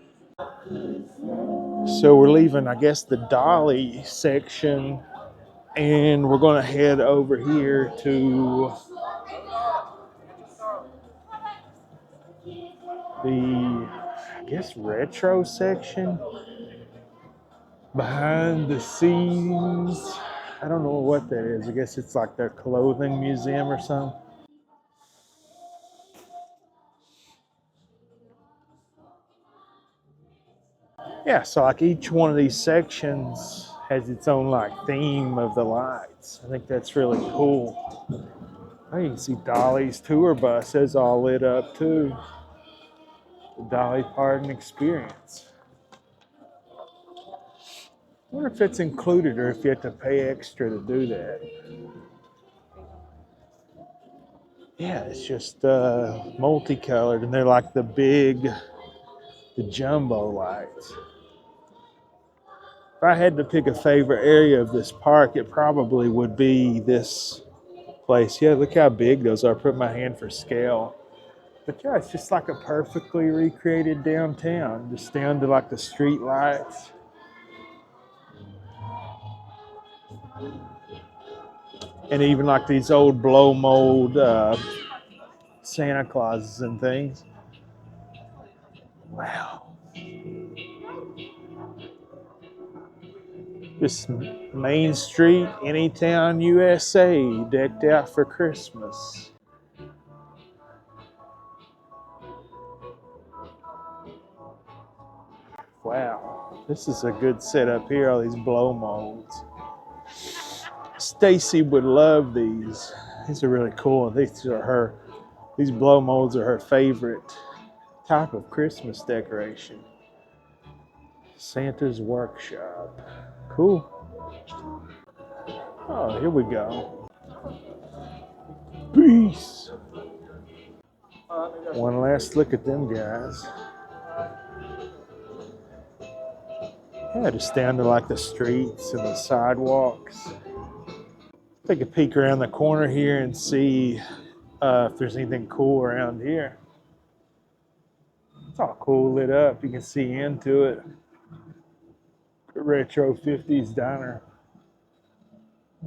So we're leaving, I guess, the Dolly section, and we're going to head over here to the, I guess, retro section, behind the scenes. I don't know what that is. I guess it's like their clothing museum or something. Yeah, so like each one of these sections has its own like theme of the lights. I think that's really cool. Oh, you can see Dolly's tour bus is all lit up too. The Dolly Parton experience. I wonder if it's included or if you have to pay extra to do that. Yeah, it's just multicolored, and they're like the jumbo lights. If I had to pick a favorite area of this park, it probably would be this place. Yeah, look how big those are. I put my hand for scale. But yeah, it's just like a perfectly recreated downtown, just down to like the street lights. And even like these old blow mold Santa Clauses and things. Wow. This Main Street, Anytown, USA, decked out for Christmas. Wow, this is a good setup here, all these blow molds. Stacy would love these. These are really cool. These blow molds are her favorite type of Christmas decoration. Santa's workshop. Cool. Oh, here we go. Peace. One last look at them guys. Yeah, just down to like the streets and the sidewalks. Take a peek around the corner here and see if there's anything cool around here. It's all cool lit up. You can see into it. A retro 50s diner.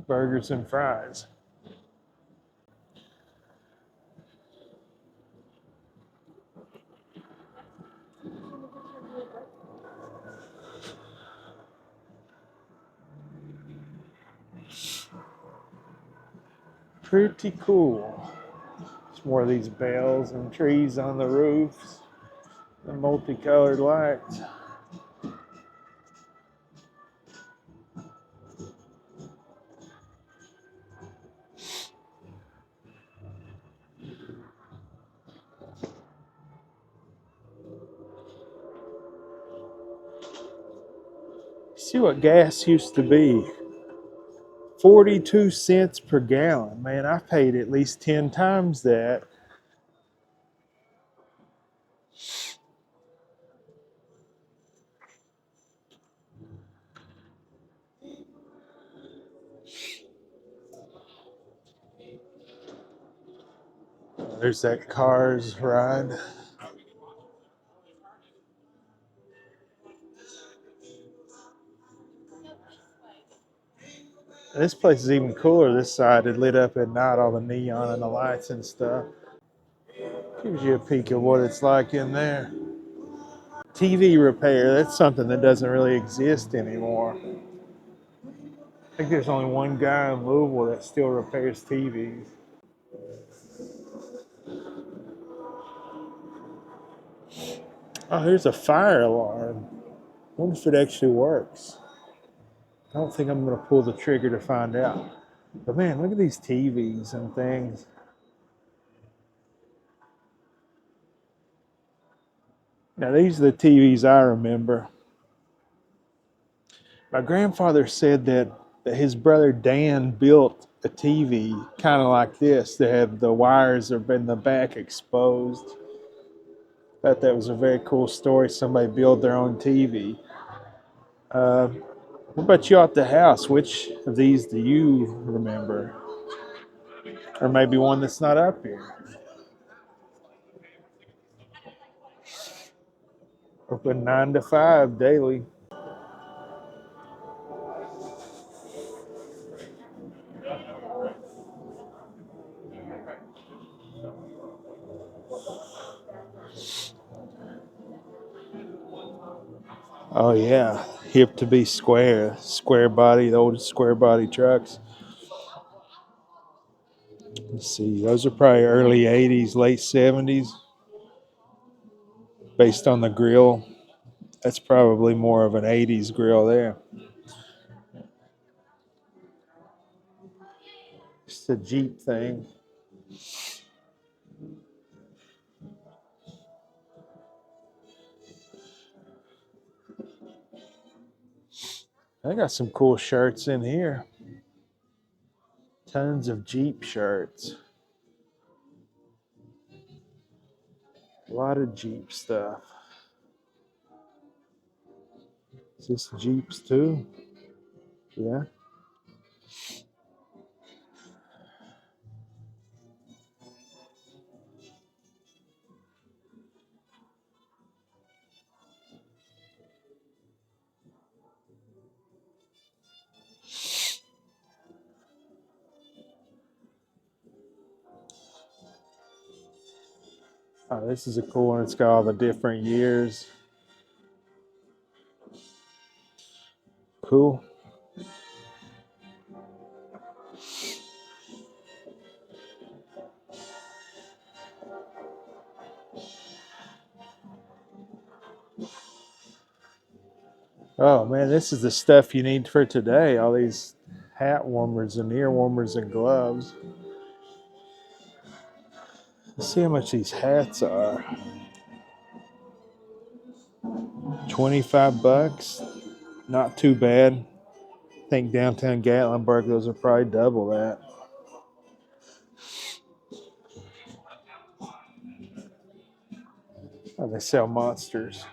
Burgers and fries. Pretty cool. There's more of these bells and trees on the roofs. The multicolored lights. See what gas used to be. 42 cents per gallon. Man, I paid at least 10 times that. There's that Cars ride. This place is even cooler. This side it lit up at night, all the neon and the lights and stuff. Gives you a peek of what it's like in there. TV repair, that's something that doesn't really exist anymore. I think there's only one guy in Louisville that still repairs TVs. Oh, here's a fire alarm. I wonder if it actually works. I don't think I'm going to pull the trigger to find out. But man, look at these TVs and things. Now, these are the TVs I remember. My grandfather said that his brother Dan built a TV kind of like this. They have the wires in the back exposed. Thought that was a very cool story. Somebody built their own TV. What about you at the house? Which of these do you remember? Or maybe one that's not up here. Open 9 to 5 daily. Oh yeah, hip to be square. Square body, the old square body trucks. Let's see, those are probably early 80s, late 70s. Based on the grill. That's probably more of an 80s grill there. It's a Jeep thing. I got some cool shirts in here. Tons of Jeep shirts. A lot of Jeep stuff. Is this Jeeps too? Yeah. Oh, this is a cool one. It's got all the different years. Cool. Oh man, this is the stuff you need for today. All these hat warmers and ear warmers and gloves. Let's see how much these hats are. $25. Not too bad. I think downtown Gatlinburg, those are probably double that. Oh, they sell monsters.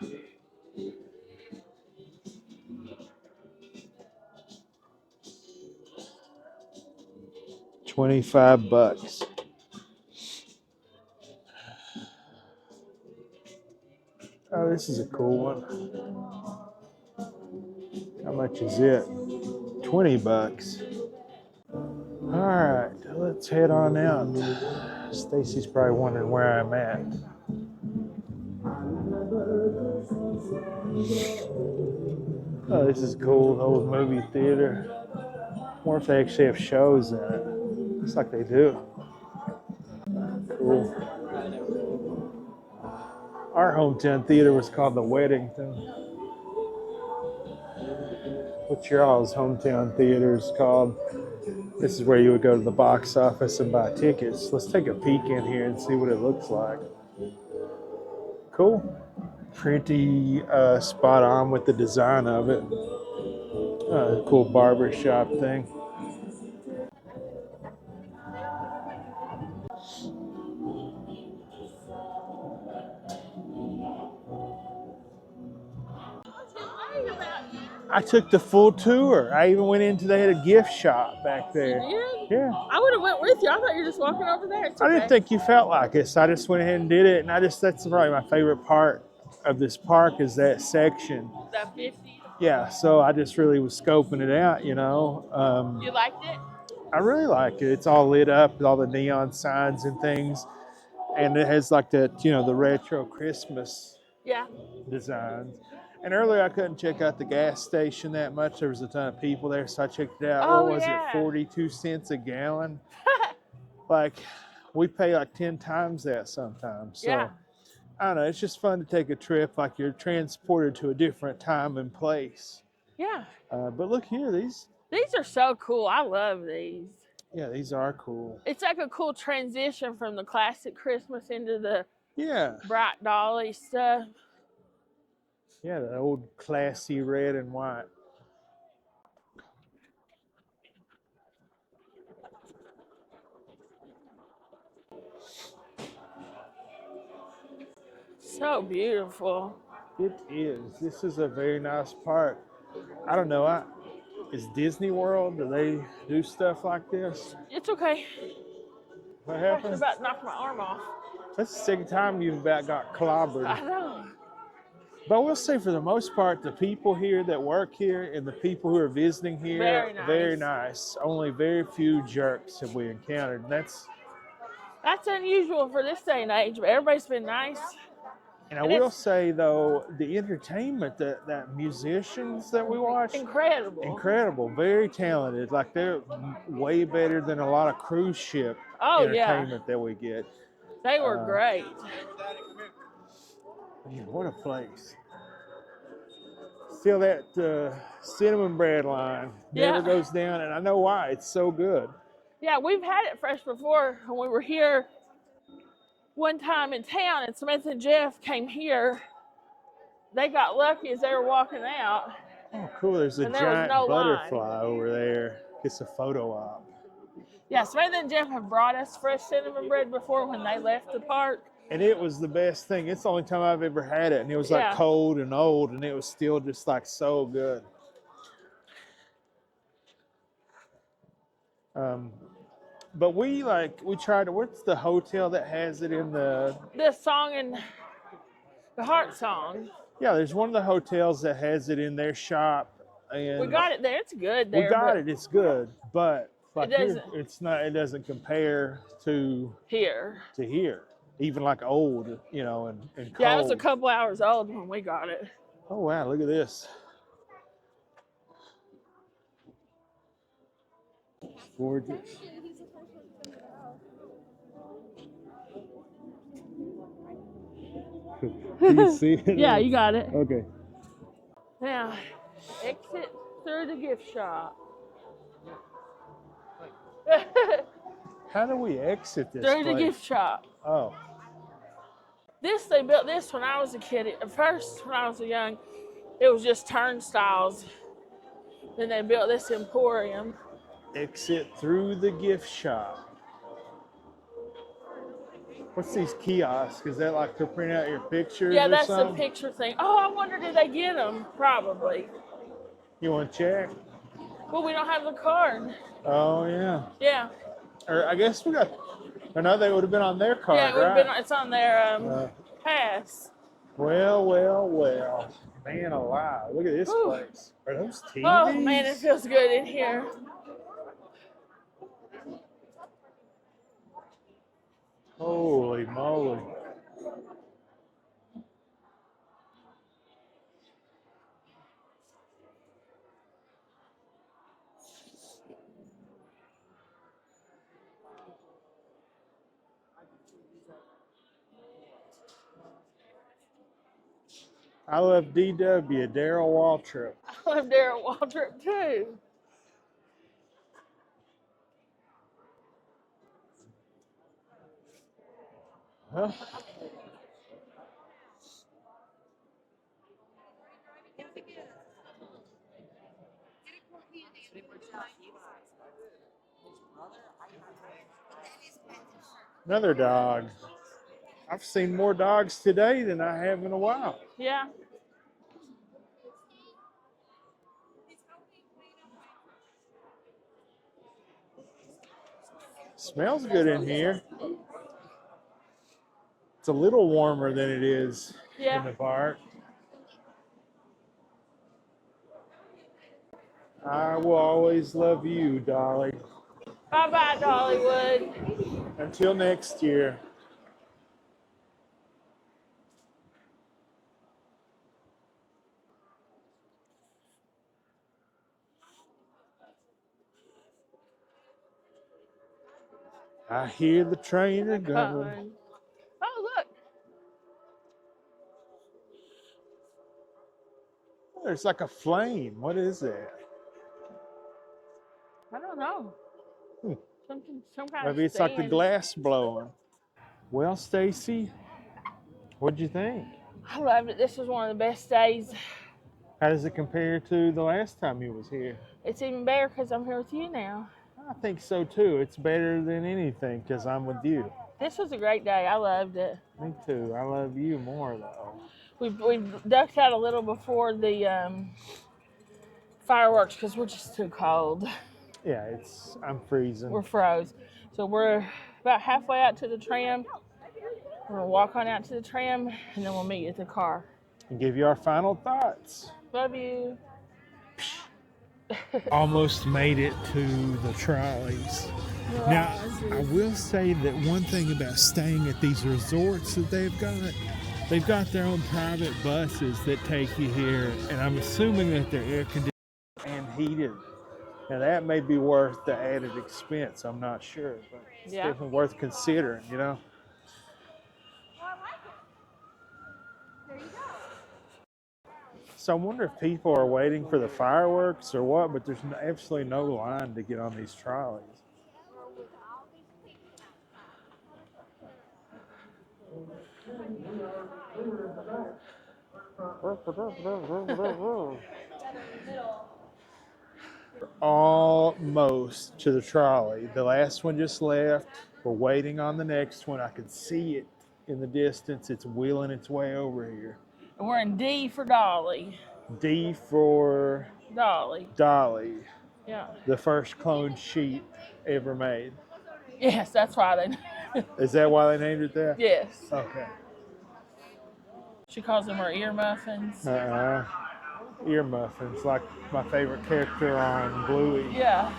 $25. Oh, this is a cool one. How much is it? $20. All right, let's head on out. Stacy's probably wondering where I'm at. Oh, this is cool, old movie theater. I wonder if they actually have shows in it. Looks like they do. Cool. Our hometown theater was called the Weddington. What's your all's hometown theaters called? This is where you would go to the box office and buy tickets. Let's take a peek in here and see what it looks like. Cool. Pretty spot on with the design of it. Cool barber shop thing. I took the full tour. I even went into, they had a gift shop back there. You did? Yeah. I would have went with you. I thought you were just walking over there. It's I didn't okay. think you felt like it, so I just went ahead and did it. And that's probably my favorite part of this park is that section. That 50. Yeah, so I just really was scoping it out, you know. You liked it? I really like it. It's all lit up with all the neon signs and things. And it has like the, you know, the retro Christmas designs. And earlier I couldn't check out the gas station that much. There was a ton of people there, so I checked it out. Oh, what was yeah. it, 42 cents a gallon? Like, we pay like 10 times that sometimes. So, Yeah. I don't know. It's just fun to take a trip, like you're transported to a different time and place. Yeah. But look here, these are so cool. I love these. Yeah, these are cool. It's like a cool transition from the classic Christmas into the bright Dolly stuff. Yeah, the old classy red and white. So beautiful. It is. This is a very nice park. I don't know. Is Disney World, do they do stuff like this? It's okay. What I happened? was about to knock my arm off. That's the second time you've about got clobbered. I know. But we'll say for the most part, the people here that work here and the people who are visiting here, very nice. Only very few jerks have we encountered. And that's unusual for this day and age, but everybody's been nice. And I will say though, the entertainment that musicians that we watch, incredible, very talented. Like they're way better than a lot of cruise ship entertainment that we get. They were great. Man, what a place! Still that cinnamon bread line never goes down, and I know why. It's so good. Yeah, we've had it fresh before when we were here one time in town, and Samantha and Jeff came here. They got lucky as they were walking out. Oh, cool. There's a giant butterfly over there. It's a photo op. Yeah, Samantha and Jeff have brought us fresh cinnamon bread before when they left the park. And it was the best thing. It's the only time I've ever had it. And it was like cold and old, and it was still just like so good. But we tried, what's the hotel that has it in the... This song and the Heart Song. Yeah, there's one of the hotels that has it in their shop. And we got it there. It's good there. We got it. It's good. But like it doesn't compare to here. Even like old, you know, and cold. Yeah, it was a couple hours old when we got it. Oh, wow. Look at this. Gorgeous. Can you see it? Yeah, you got it. Okay. Now, exit through the gift shop. How do we exit this Through place? the gift shop. Oh. They built this when I was a kid. At first, when I was young, it was just turnstiles. Then they built this Emporium. Exit through the gift shop. What's these kiosks? Is that like to print out your pictures Yeah, or that's the something? picture thing. Oh, I wonder, did they get them? Probably. You want to check? Well, we don't have the card. Oh, yeah. Yeah. Or I guess we got, I know they would have been on their card, Yeah, it would have right? been. It's on their pass. Well. Man alive. Look at this Whew. place. Are those TVs? Oh man, it feels good in here. Holy moly. I love DW, Daryl Waltrip. I love Darren Waltrip too. Huh? Another dog. I've seen more dogs today than I have in a while. Yeah. Smells good in here. It's a little warmer than it is in the park. I will always love you, Dolly. Bye-bye, Dollywood. Until next year. I hear the train a coming. Oh, look. There's like a flame. What is that? I don't know. Some kind Maybe of it's like the stand. glass blowing. Well, Stacy, what'd you think? I loved it. This was one of the best days. How does it compare to the last time you was here? It's even better because I'm here with you now. I think so too. It's better than anything because I'm with you. This was a great day. I loved it. Me too. I love you more though. We ducked out a little before the fireworks because we're just too cold. Yeah, I'm freezing. We're froze. So we're about halfway out to the tram. We're gonna walk on out to the tram and then we'll meet you at the car. And give you our final thoughts. Love you. Almost made it to the trolleys. Now, I will say that one thing about staying at these resorts that they've got their own private buses that take you here, and I'm assuming that they're air conditioned and heated. Now, that may be worth the added expense. I'm not sure, but it's definitely worth considering, you know? So I wonder if people are waiting for the fireworks or what, but there's absolutely no line to get on these trolleys. Almost to the trolley. The last one just left. We're waiting on the next one. I can see it in the distance. It's wheeling its way over here. And we're in D for Dolly. D for Dolly. Dolly. Yeah. The first cloned sheep ever made. Yes, that's why they. Is that why they named it that? Yes. Okay. She calls them her ear muffins. Ear muffins, like my favorite character on Bluey. Yeah.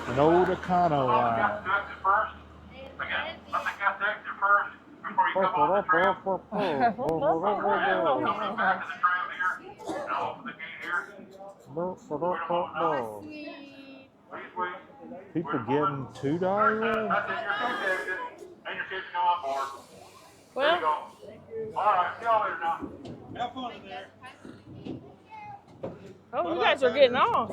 An old Econo line. People getting $2 in? Well, Have fun in there. oh, you guys are getting off.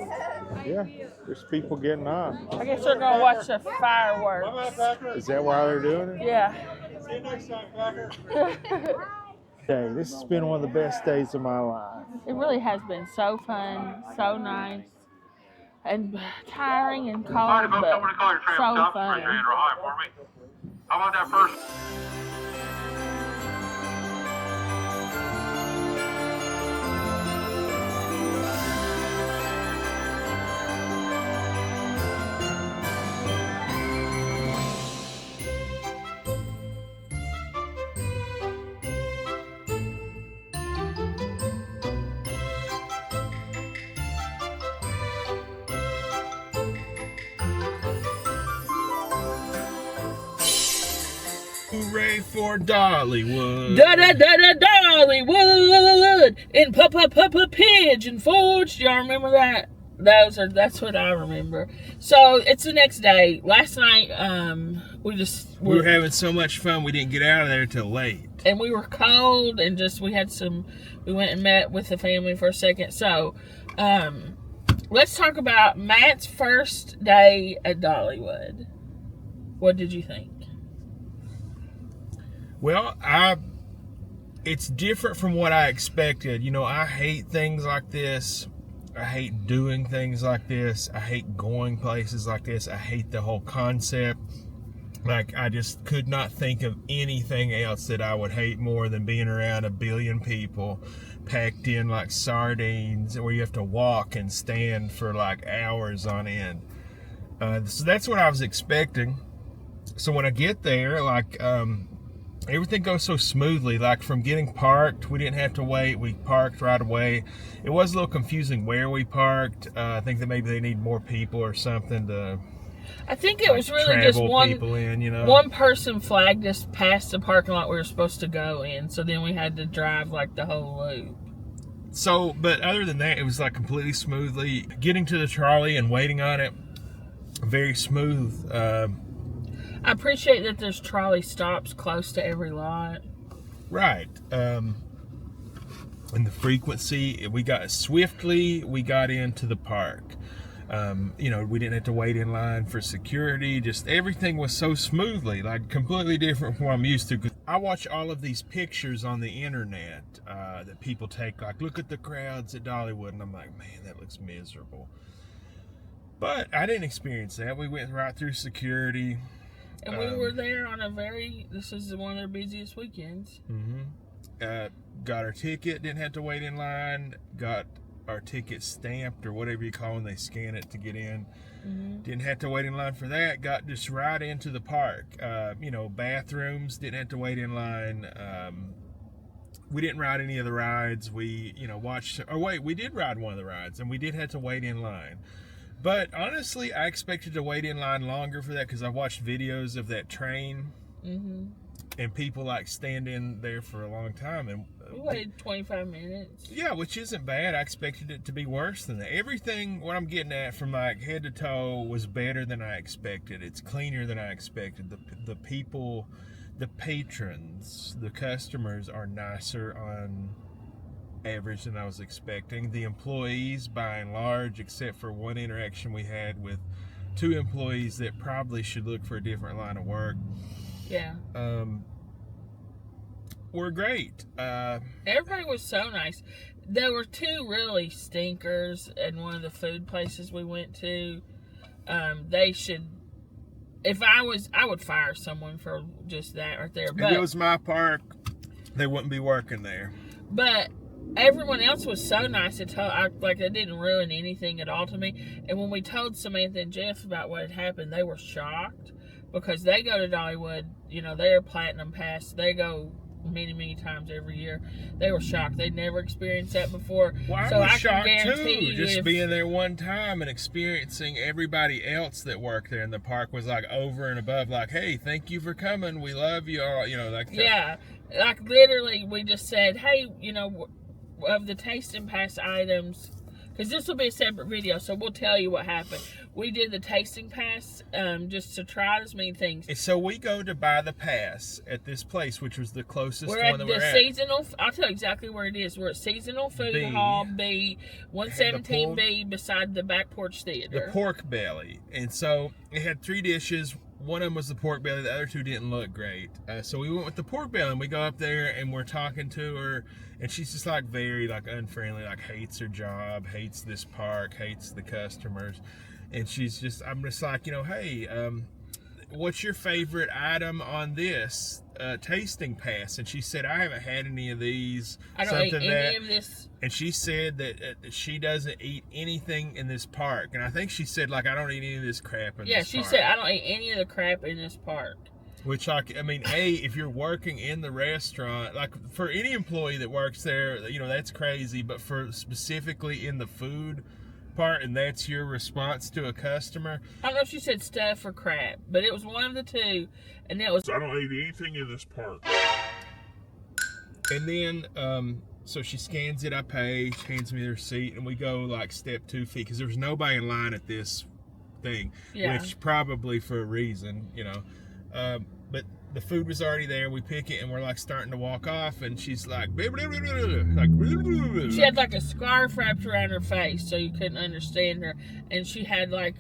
Yeah, there's people getting off. I guess they're gonna watch the fireworks. Is that why they're doing it? Yeah. See you next time, Cracker. Day. This has been one of the best days of my life. It really has been so fun, so nice, and tiring and cold, but so fun. How about that first? Hooray for Dollywood. Dollywood in Pigeon Forge. Y'all remember that? That's what I remember. So it's the next day. Last night, we were having so much fun we didn't get out of there till late. And we were cold and we went and met with the family for a second. So let's talk about Matt's first day at Dollywood. What did you think? Well, it's different from what I expected. You know, I hate things like this. I hate doing things like this. I hate going places like this. I hate the whole concept. Like, I just could not think of anything else that I would hate more than being around a billion people packed in like sardines, where you have to walk and stand for like hours on end. So that's what I was expecting. So when I get there, like, everything goes so smoothly. Like, from getting parked, we didn't have to wait. We parked right away. It was a little confusing where we parked. I think that maybe they need more people or something to. I think it was really just one person flagged us past the parking lot we were supposed to go in, so then we had to drive like the whole loop. So, but other than that, it was like completely smoothly. Getting to the trolley and waiting on it, very smooth. I appreciate that there's trolley stops close to every lot. Right. And the frequency, we got into the park. You know, we didn't have to wait in line for security. Just everything was so smoothly, like completely different from what I'm used to. I watch all of these pictures on the internet that people take, like, look at the crowds at Dollywood, and I'm like, man, that looks miserable. But I didn't experience that. We went right through security. And we were there on this is one of their busiest weekends. Mm-hmm. Got our ticket, didn't have to wait in line. Got our ticket stamped, or whatever you call when they scan it to get in. Mm-hmm. Didn't have to wait in line for that. Got just right into the park. You know, bathrooms, didn't have to wait in line. We didn't ride any of the rides. We, we did ride one of the rides, and we did have to wait in line. But honestly, I expected to wait in line longer for that, because I watched videos of that train, and people like stand in there for a long time. And we waited 25 minutes. Yeah, which isn't bad. I expected it to be worse than that. Everything, what I'm getting at, from like head to toe, was better than I expected. It's cleaner than I expected. The people, the patrons, the customers are nicer on average than I was expecting. The employees, by and large, except for one interaction we had with two employees that probably should look for a different line of work, were great. Everybody was so nice. There were two really stinkers in one of the food places we went to. They should, I would fire someone for just that right there. But if it was my park, they wouldn't be working there. But everyone else was so nice. It didn't ruin anything at all to me. And when we told Samantha and Jeff about what had happened, they were shocked, because they go to Dollywood. You know, they're Platinum Pass. They go many, many times every year. They were shocked. They'd never experienced that before. Well, so I was I shocked can guarantee too, you, just being there one time and experiencing everybody else that worked there in the park was like over and above, like, hey, thank you for coming. We love you all. You know, like that. Yeah. Like, literally, we just said, hey, of the Taste and Pass items, because this will be a separate video, so we'll tell you what happened. We did the tasting pass just to try as many things. So we go to buy the pass at this place, which was the closest we're one at that the we're at. Seasonal. I'll tell you exactly where it is. We're at Seasonal Food Hall B, 117B, beside the Back Porch Theater. The pork belly. And so it had 3 dishes. one of them was the pork belly. The other two didn't look great. So we went with the pork belly, and we go up there and we're talking to her, and she's just like very like unfriendly, like hates her job, hates this park, hates the customers. And I'm just like, hey, what's your favorite item on this tasting pass? And she said, I haven't had any of these. I don't eat any of this. And she said that she doesn't eat anything in this park. And I think she said, like, I don't eat any of this crap in this park. Yeah, she said, I don't eat any of the crap in this park. Which, like, I mean, if you're working in the restaurant, like, for any employee that works there, that's crazy. But for specifically in the food part, and that's your response to a customer. I don't know if she said stuff or crap, but it was one of the two. And it was, I don't eat anything in this park. And then, so she scans it, I pay, she hands me the receipt, and we go like step 2 feet, because there was nobody in line at this thing, which probably for a reason, but the food was already there. We pick it, and we're like starting to walk off, and she's like, she had like a scarf wrapped around her face so you couldn't understand her, and she had like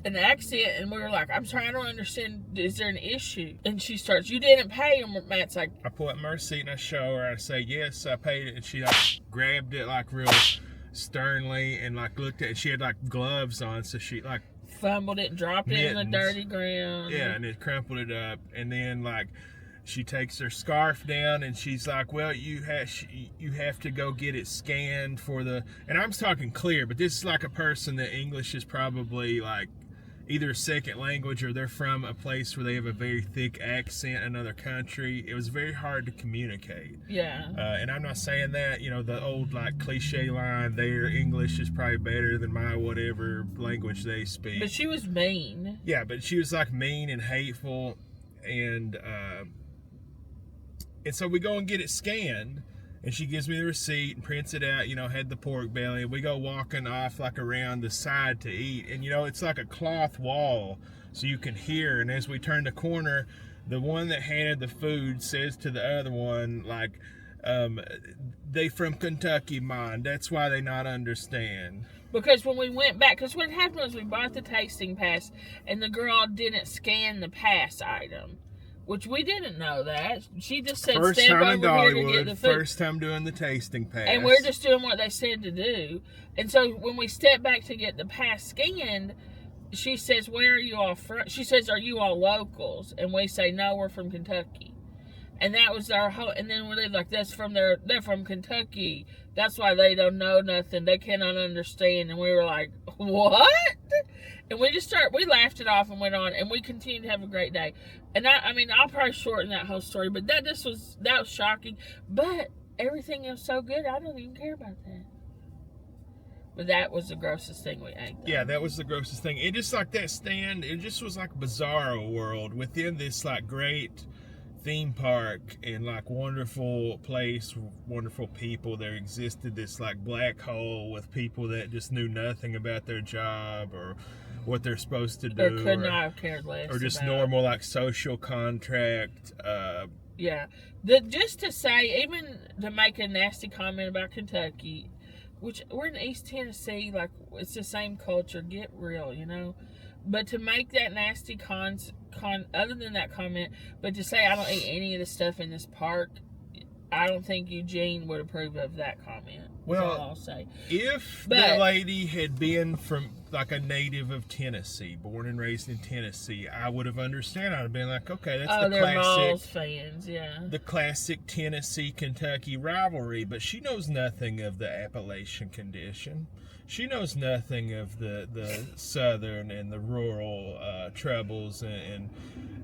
an accent, and we were like, I'm sorry, I don't understand, is there an issue? And she starts, you didn't pay. And Matt's like, I pull up my receipt and I show her, I say, yes, I paid it. And she like grabbed it like real sternly and like looked at it. She had like gloves on, so she like fumbled it, dropped it in the dirty ground. Yeah, and it crumpled it up. And then like she takes her scarf down, and she's like, well, you have to go get it scanned for the, and I'm talking clear, but this is like a person that English is probably like either a second language, or they're from a place where they have a very thick accent, another country. It was very hard to communicate. Yeah. And I'm not saying that, the old like cliche line, their English is probably better than my whatever language they speak. But she was mean. Yeah, but she was like mean and hateful, and so we go and get it scanned. And she gives me the receipt and prints it out, had the pork belly. And we go walking off like around the side to eat. And, it's like a cloth wall so you can hear. And as we turn the corner, the one that handed the food says to the other one, like, they from Kentucky, man. That's why they not understand. Because when we went back, because what happened was we bought the tasting pass and the girl didn't scan the pass item. Which we didn't know that. She just said, first step time in over here to get Dollywood, the food. first time doing the tasting pass. And we're just doing what they said to do. And so when we step back to get the pass scanned, she says, where are you all from? She says, are you all locals? And we say, no, we're from Kentucky. And that was our whole, and then we're like, they're from Kentucky. That's why they don't know nothing. They cannot understand. And we were like, what? And we laughed it off and went on, and we continued to have a great day. And I'll probably shorten that whole story, but that was shocking. But everything else so good, I don't even care about that. But that was the grossest thing we ate. Yeah, that was the grossest thing. It just like that stand, it just was like a bizarro world within this like great theme park and like wonderful place, wonderful people. There existed this like black hole with people that just knew nothing about their job or what they're supposed to do, or could not have cared less, or just about normal like social contract. Yeah, just to say, even to make a nasty comment about Kentucky, which we're in East Tennessee, like it's the same culture. Get real, But to make that nasty other than that comment, but to say I don't eat any of the stuff in this park, I don't think Eugene would approve of that comment. Well, I'll say. If the lady had been from like a native of Tennessee, born and raised in Tennessee, I would have understood. I'd have been like, okay, that's the classic Vols fans, yeah. The classic Tennessee-Kentucky rivalry. But she knows nothing of the Appalachian condition. She knows nothing of the southern and the rural troubles and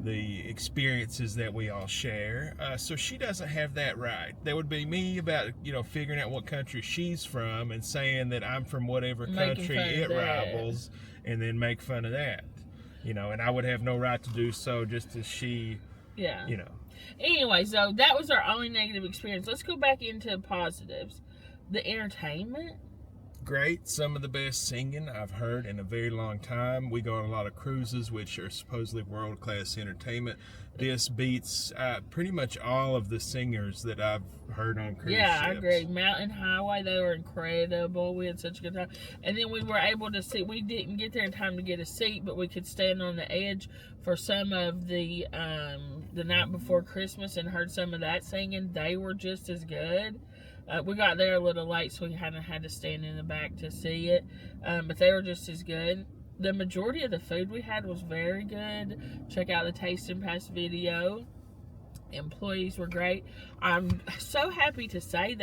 the experiences that we all share. So she doesn't have that right. That would be me about, figuring out what country she's from and saying that I'm from whatever country it rivals, and then make fun of that. And I would have no right to do so, just as she, Anyway, so that was our only negative experience. Let's go back into positives. The entertainment. great. Some of the best singing I've heard in a very long time. We go on a lot of cruises, which are supposedly world-class entertainment. This beats pretty much all of the singers that I've heard on cruise ships. I agree. Mountain Highway, they were incredible. We had such a good time. And then we were able to see, we didn't get there in time to get a seat, but we could stand on the edge for some of the night before Christmas and heard some of that singing. They were just as good. We got there a little late, so we had to stand in the back to see it. But they were just as good. The majority of the food we had was very good. Check out the Taste and Pass video. Employees were great. I'm so happy to say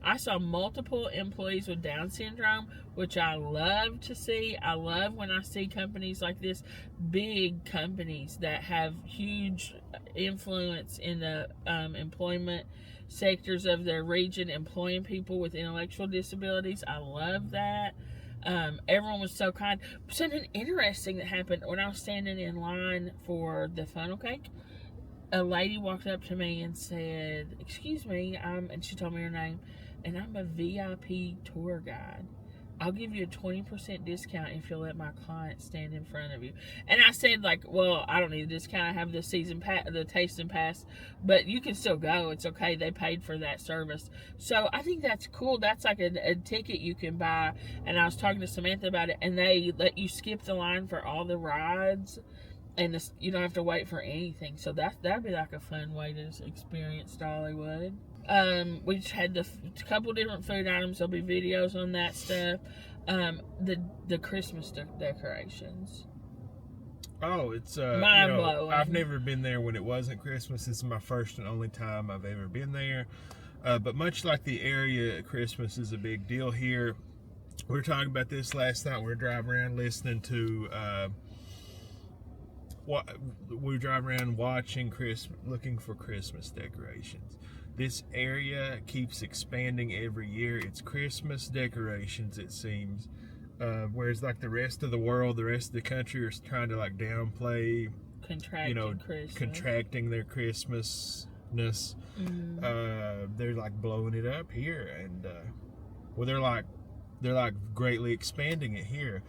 I saw multiple employees with Down syndrome, which I love to see. I love when I see companies like this, big companies that have huge influence in the employment sectors of their region, employing people with intellectual disabilities. I love that. Everyone was so kind. Something interesting that happened when I was standing in line for the funnel cake. A lady walked up to me and said, "Excuse me," and she told me her name, and I'm a VIP tour guide. I'll give you a 20% discount if you'll let my client stand in front of you. And I said, like, well, I don't need a discount. I have the season pass, the Taste and Pass, but you can still go. It's okay. They paid for that service. So I think that's cool. That's like a ticket you can buy. And I was talking to Samantha about it, and they let you skip the line for all the rides, and you don't have to wait for anything. So that'd be like a fun way to experience Dollywood. We just had a couple different food items. There'll be videos on that stuff. The Christmas decorations. Oh, it's mind blowing. I've never been there when it wasn't Christmas. This is my first and only time I've ever been there. But much like the area, Christmas is a big deal here. We were talking about this last night. We were driving around listening to we were driving around watching looking for Christmas decorations. This area keeps expanding every year. It's Christmas decorations, it seems. Whereas like the rest of the world, the rest of the country are trying to like downplay, contracting their Christmasness. They're like blowing it up here, and they're like greatly expanding it here.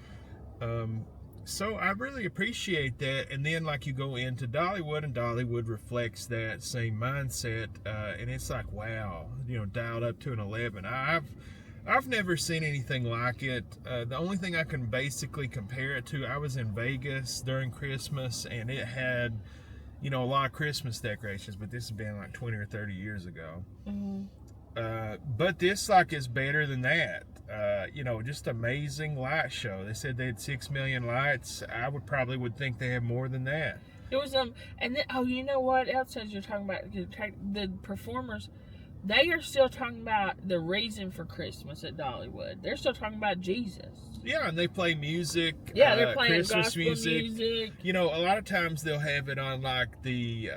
So I really appreciate that. And then like you go into Dollywood, and Dollywood reflects that same mindset, and it's like, wow, dialed up to an 11. I've never seen anything like it. The only thing I can basically compare it to, I was in Vegas during Christmas, and it had a lot of Christmas decorations, but this has been like 20 or 30 years ago. But this like is better than that. Just amazing light show. They said they had 6 million lights. I would think they have more than that. It was and then, you know what else? As you're talking about the performers, they are still talking about the reason for Christmas at Dollywood. They're still talking about Jesus. Yeah, and they play music. Yeah, they're playing Christmas gospel music. A lot of times they'll have it on like the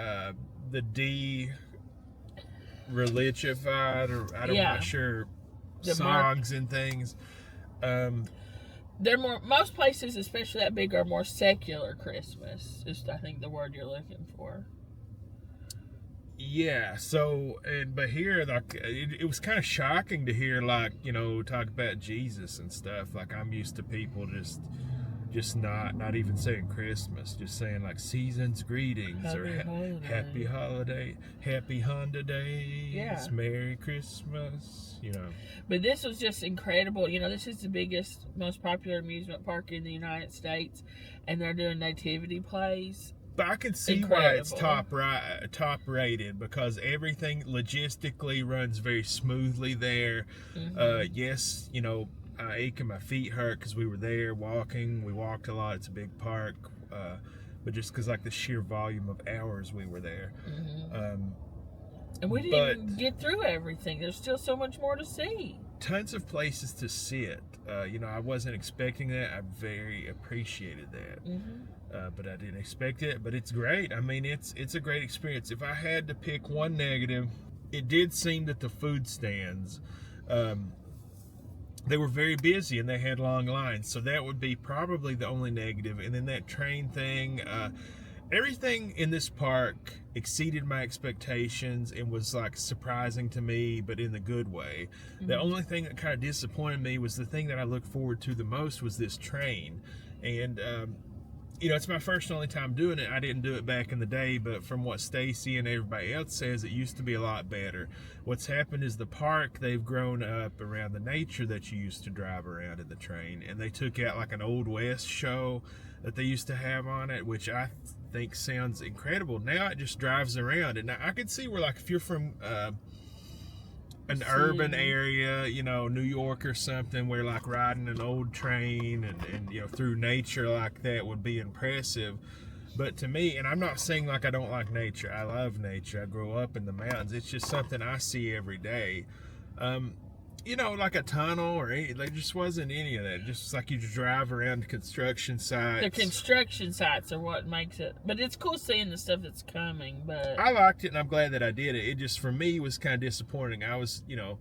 religified, or I'm not sure, songs and things. They're most places, especially that big, are more secular Christmas. Is I think the word you're looking for. Yeah. So, but here, like, it was kind of shocking to hear, like, talk about Jesus and stuff. Like, I'm used to people just not even saying Christmas, just saying like season's greetings, happy holiday, happy Honda days, Merry Christmas, But this was just incredible. This is the biggest, most popular amusement park in the United States, and they're doing nativity plays. But I can see why it's top rated, because everything logistically runs very smoothly there. Yes, I ache and my feet hurt because we were there walking. We walked a lot. It's a big park, but just because like the sheer volume of hours we were there. And we didn't even get through everything. There's still so much more to see. Tons of places to sit. I wasn't expecting that. I very appreciated that. But I didn't expect it. But it's great. I mean, it's a great experience. If I had to pick one negative, it did seem that the food stands, they were very busy and they had long lines. So that would be probably the only negative. And then that train thing, everything in this park exceeded my expectations and was like surprising to me, but in the good way. The only thing that kind of disappointed me was the thing that I looked forward to the most was this train. And you know, it's my first and only time doing it. I didn't do it back in the day, but from what Stacy and everybody else says, it used to be a lot better. What's happened is the park, they've grown up around the nature that you used to drive around in the train, and they took out like an Old West show that they used to have on it, which I think sounds incredible. Now it just drives around, and I could see where, like, if you're from an urban area, you know, New York or something, where like riding an old train and you know, through nature like that would be impressive. But to me, and I'm not saying like I don't like nature, I love nature, I grew up in the mountains, it's just something I see every day. You know, like a tunnel or any, there just wasn't any of that. Just like you drive around construction sites. The construction sites are what makes it, but it's cool seeing the stuff that's coming. But I liked it, and I'm glad that I did it. It just, for me, was kind of disappointing. I was, you know,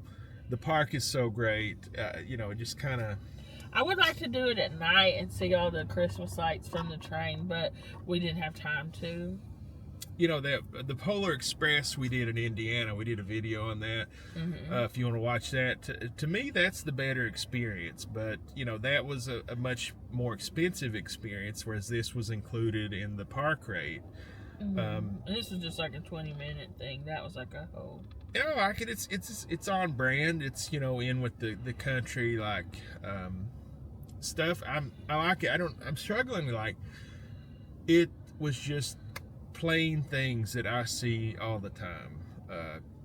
the park is so great. You know, it just kind of. I would like to do it at night and see all the Christmas lights from the train, but we didn't have time to. You know, the Polar Express we did in Indiana, we did a video on that. If you want to watch that, to me that's the better experience. But you know, that was a much more expensive experience, whereas this was included in the park rate. And this was just like a 20-minute thing. That was like a whole. Yeah, I like it. It's on brand. It's, you know, in with the country like stuff. I like it. I'm struggling to like. It was just plain things that I see all the time,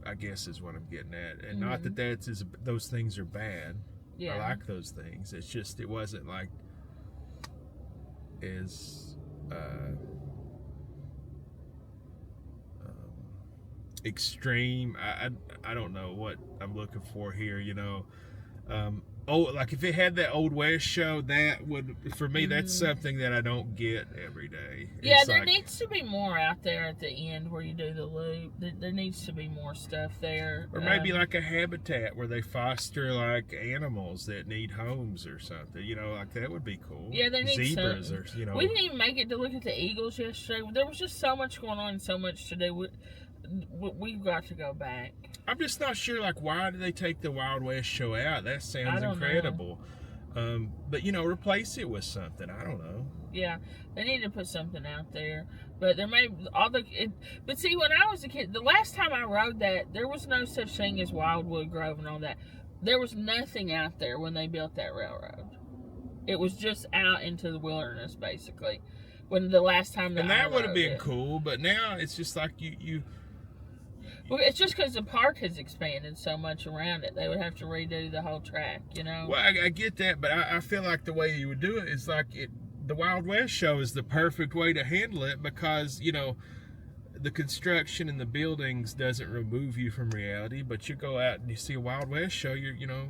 I guess is what I'm getting at. And not that those things are bad. Yeah. I like those things. It's just, it wasn't like as extreme. I don't know what I'm looking for here, you know. Like if it had that Old West show, that would, for me, that's something that I don't get every day. Yeah, there needs to be more out there at the end where you do the loop. There needs to be more stuff there. Or maybe like a habitat where they foster like animals that need homes or something. You know, like that would be cool. Yeah, they need zebras something. Or, you know. We didn't even make it to look at the eagles yesterday. There was just so much going on and so much to do. We've got to go back. I'm just not sure, like, why did they take the Wild West show out? That sounds incredible. But, you know, replace it with something. I don't know. Yeah, they need to put something out there. But there may, but see, when I was a kid, the last time I rode that, there was no such thing as Wildwood Grove and all that. There was nothing out there when they built that railroad. It was just out into the wilderness, basically. When the last time that would have been cool, but now it's just like you well, it's just because the park has expanded so much around it. They would have to redo the whole track, you know? Well, I get that, but I feel like the way you would do it is like the Wild West show is the perfect way to handle it because, you know, the construction and the buildings doesn't remove you from reality, but you go out and you see a Wild West show, you know,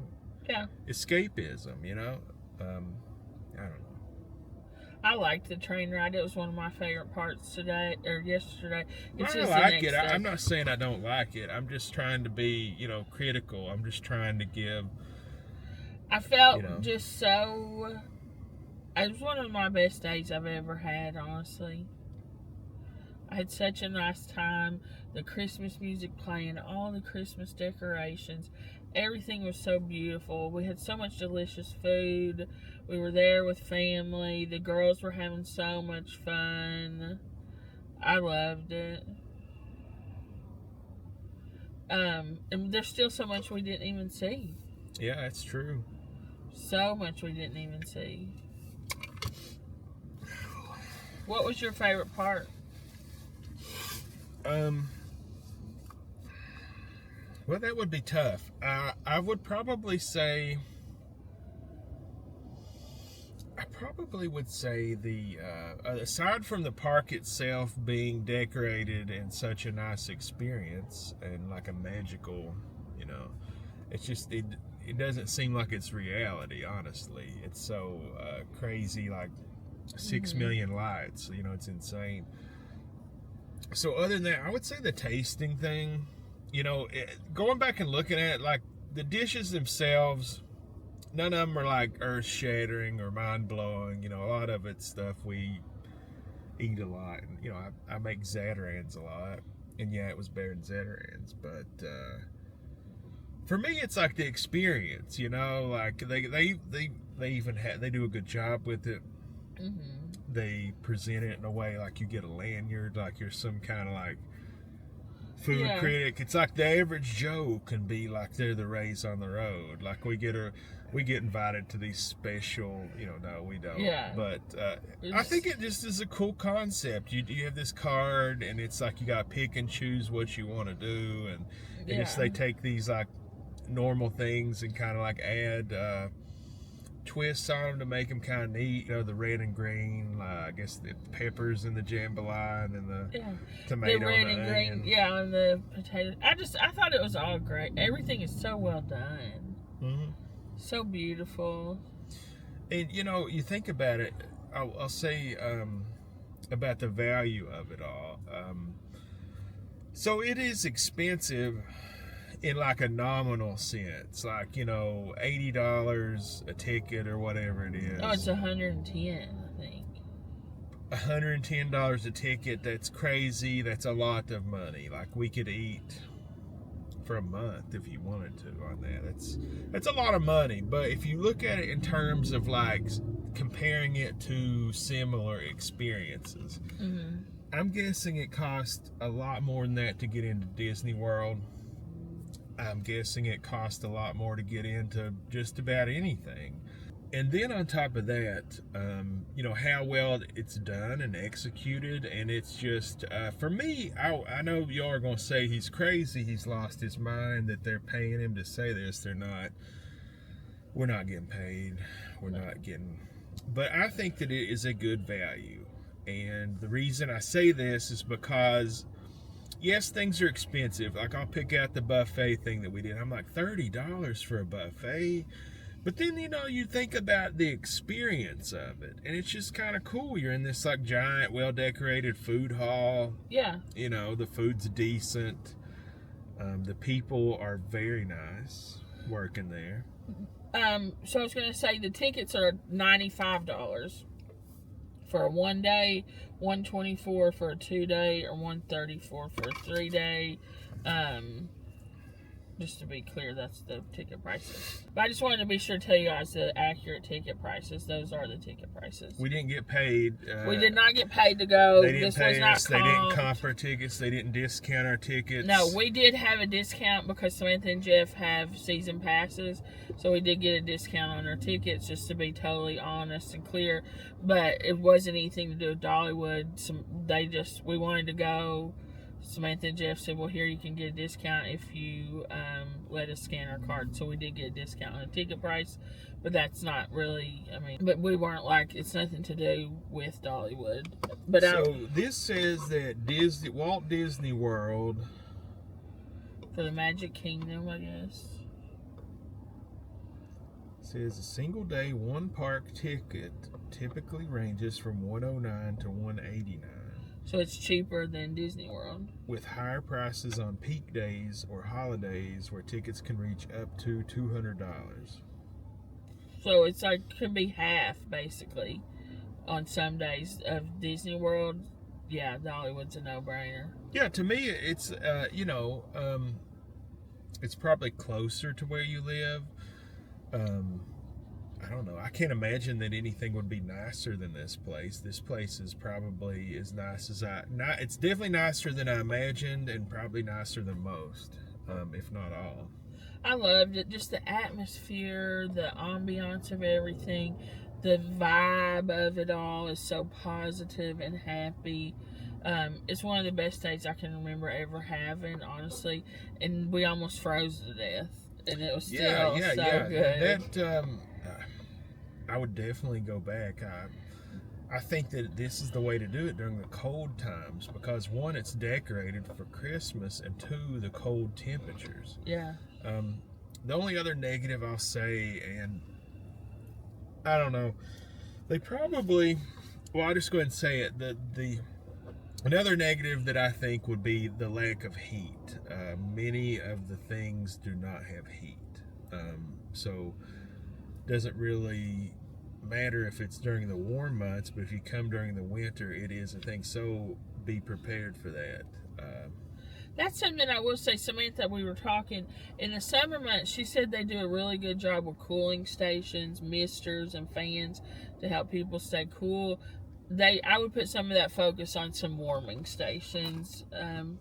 escapism, you know? I don't know. I liked the train ride. It was one of my favorite parts yesterday. I like it. I'm not saying I don't like it. I'm just trying to be, you know, critical. I'm just trying to give. I felt just so. It was one of my best days I've ever had, honestly. I had such a nice time. The Christmas music playing, all the Christmas decorations. Everything was so beautiful. We had so much delicious food. We were there with family. The girls were having so much fun. I loved it. And there's still so much we didn't even see. Yeah, that's true. So much we didn't even see. What was your favorite part? Well, that would be tough. I would probably say. I probably would say the aside from the park itself being decorated in such a nice experience and like a magical, you know, it's just it doesn't seem like it's reality. Honestly, it's so crazy, like 6 million lights. You know, it's insane. So other than that, I would say the tasting thing. You know, going back and looking at it, like the dishes themselves, none of them are like earth-shattering or mind-blowing. You know, a lot of it's stuff we eat a lot. And, you know, I make Zatarain's a lot, and yeah, it was better than Zatarain's, but for me, it's like the experience, you know, like they even they do a good job with it. They present it in a way like you get a lanyard, like you're some kind of like food critic. It's like the average Joe can be like they're the Rays on the road. Like we get invited to these special, you know, no, we don't. Yeah. But I think it just is a cool concept. You have this card, and it's like you got to pick and choose what you want to do, and just they take these like normal things and kind of like add twists on them to make them kind of neat. You know, the red and green, I guess the peppers and the jambalaya, and then the tomato, the red and onion. green, and the potatoes. I thought it was all great. Everything is so well done. So beautiful. And you know, you think about it, I'll say about the value of it all. So it is expensive in like a nominal sense, like, you know, $80 a ticket or whatever it is. Oh, it's 110, I think. $110 a ticket. That's crazy. That's a lot of money. Like we could eat for a month if you wanted to on that. That's a lot of money. But if you look at it in terms of like comparing it to similar experiences, I'm guessing it cost a lot more than that to get into Disney World. I'm guessing it cost a lot more to get into just about anything. And then on top of that, you know, how well it's done and executed. And it's just, for me, I know y'all are going to say he's crazy, he's lost his mind, that they're paying him to say this. They're not. We're not getting paid. We're not getting. But I think that it is a good value. And the reason I say this is because, yes, things are expensive. Like, I'll pick out the buffet thing that we did. I'm like, $30 for a buffet? But then, you know, you think about the experience of it, and it's just kind of cool. You're in this, like, giant, well-decorated food hall. Yeah. You know, the food's decent. The people are very nice working there. So I was going to say the tickets are $95 for a 1 day, $124 for a 2 day, or $134 for a 3 day. Just to be clear, that's the ticket prices. But I just wanted to be sure to tell you guys the accurate ticket prices. Those are the ticket prices. We didn't get paid. We did not get paid to go. They didn't this pay was not us. They didn't comp our tickets. They didn't discount our tickets. No, we did have a discount because Samantha and Jeff have season passes. So we did get a discount on our tickets, just to be totally honest and clear. But it wasn't anything to do with Dollywood. We wanted to go. Samantha and Jeff said, well, here you can get a discount if you let us scan our card. So we did get a discount on the ticket price, but that's not really, but we weren't like, it's nothing to do with Dollywood. But so this says that Walt Disney World, for the Magic Kingdom, I guess, says a single day one park ticket typically ranges from $109 to $189. So it's cheaper than Disney World. With higher prices on peak days or holidays where tickets can reach up to $200. So it's like, could be half, basically, on some days of Disney World. Yeah, Dollywood's a no-brainer. Yeah, to me, it's, it's probably closer to where you live. I don't know. I can't imagine that anything would be nicer than this place. This place is probably as nice as it's definitely nicer than I imagined, and probably nicer than most, if not all. I loved it. Just the atmosphere, the ambiance of everything, the vibe of it all is so positive and happy. It's one of the best days I can remember ever having, honestly. And we almost froze to death, and it was still so good. I would definitely go back. I think that this is the way to do it during the cold times, because one, it's decorated for Christmas, and two, the cold temperatures. Yeah. The only other negative I'll say, and I don't know, they probably, well, I'll just go ahead and say it, another negative that I think would be the lack of heat. Many of the things do not have heat. So doesn't really matter if it's during the warm months, but if you come during the winter, it is a thing. So be prepared for that. That's something I will say, Samantha, we were talking, in the summer months, she said they do a really good job with cooling stations, misters, and fans to help people stay cool. I would put some of that focus on some warming stations,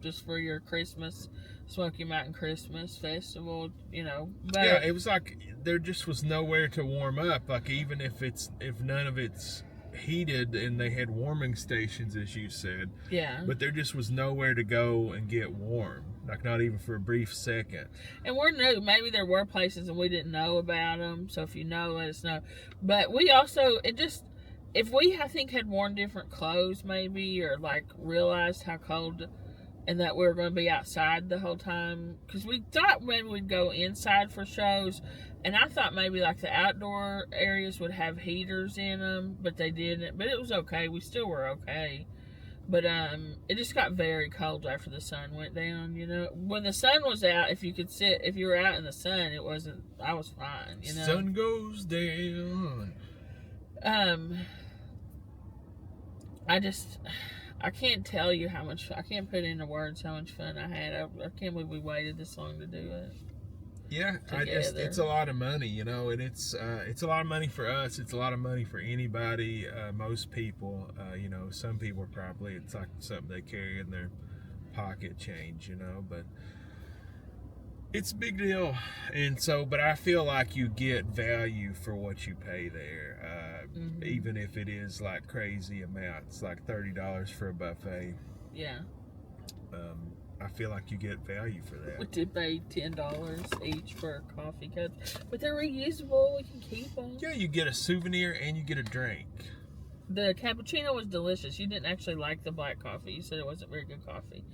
just for your Christmas, Smoky Mountain Christmas Festival, you know. But yeah, it was like there just was nowhere to warm up. Like even if none of it's heated and they had warming stations, as you said. Yeah. But there just was nowhere to go and get warm. Like not even for a brief second. And we're new. Maybe there were places and we didn't know about them. So if you know, let us know. But we also, if we, I think, had worn different clothes maybe, or like realized how cold and that we were going to be outside the whole time. Because we thought when we'd go inside for shows, and I thought maybe like the outdoor areas would have heaters in them, but they didn't. But it was okay. We still were okay. But it just got very cold after the sun went down, you know. When the sun was out, if you were out in the sun, I was fine, you know. Sun goes down. I can't tell you how much, I can't put into words how much fun I had. I can't believe we waited this long to do it. Yeah, it's a lot of money, you know, and it's a lot of money for us. It's a lot of money for anybody, most people, you know, some people probably, it's like something they carry in their pocket change, you know, but it's a big deal. And so, but I feel like you get value for what you pay there, even if it is like crazy amounts, like $30 for a buffet. Yeah. I feel like you get value for that. We did pay $10 each for a coffee cup, but they're reusable. We can keep them. Yeah, you get a souvenir and you get a drink. The cappuccino was delicious. You didn't actually like the black coffee. You said it wasn't very good coffee.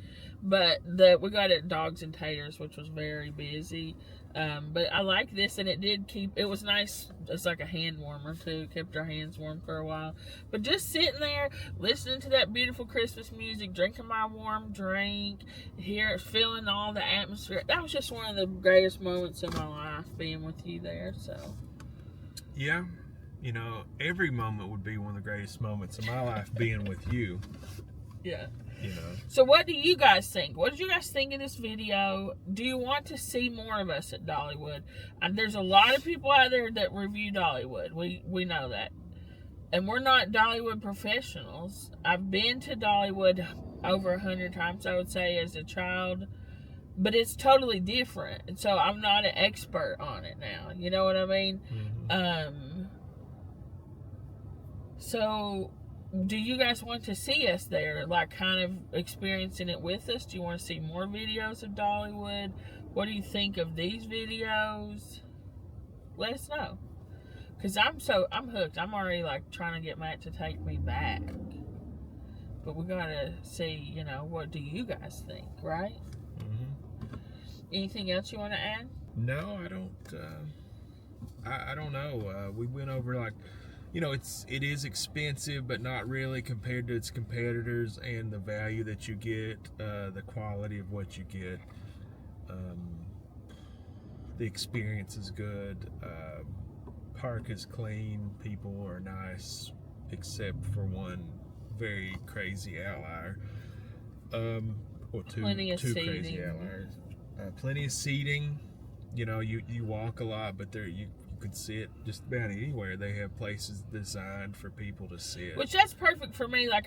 But we got it at Dogs and Taters, which was very busy. But I like this, and it was nice. It's like a hand warmer, too. Kept our hands warm for a while. But just sitting there, listening to that beautiful Christmas music, drinking my warm drink, feeling all the atmosphere. That was just one of the greatest moments in my life, being with you there, so. Yeah. You know, every moment would be one of the greatest moments of my life being with you. Yeah. You know. So what do you guys think? What did you guys think of this video? Do you want to see more of us at Dollywood? And there's a lot of people out there that review Dollywood. We know that. And we're not Dollywood professionals. I've been to Dollywood over 100 times, I would say, as a child. But it's totally different. And so I'm not an expert on it now. You know what I mean? Mm-hmm. So, do you guys want to see us there, like kind of experiencing it with us? Do you want to see more videos of Dollywood? What do you think of these videos? Let us know. Because I'm hooked. I'm already like trying to get Matt to take me back. But we got to see, you know, what do you guys think, right? Mm-hmm. Anything else you want to add? No, I don't. I don't know. We went over like, you know, it is expensive, but not really compared to its competitors, and the value that you get, the quality of what you get, the experience is good. Park is clean, people are nice, except for one very crazy outlier. Or two crazy outliers. Plenty of seating. You know, you walk a lot, but you could sit just about anywhere. They have places designed for people to sit. Which that's perfect for me. Like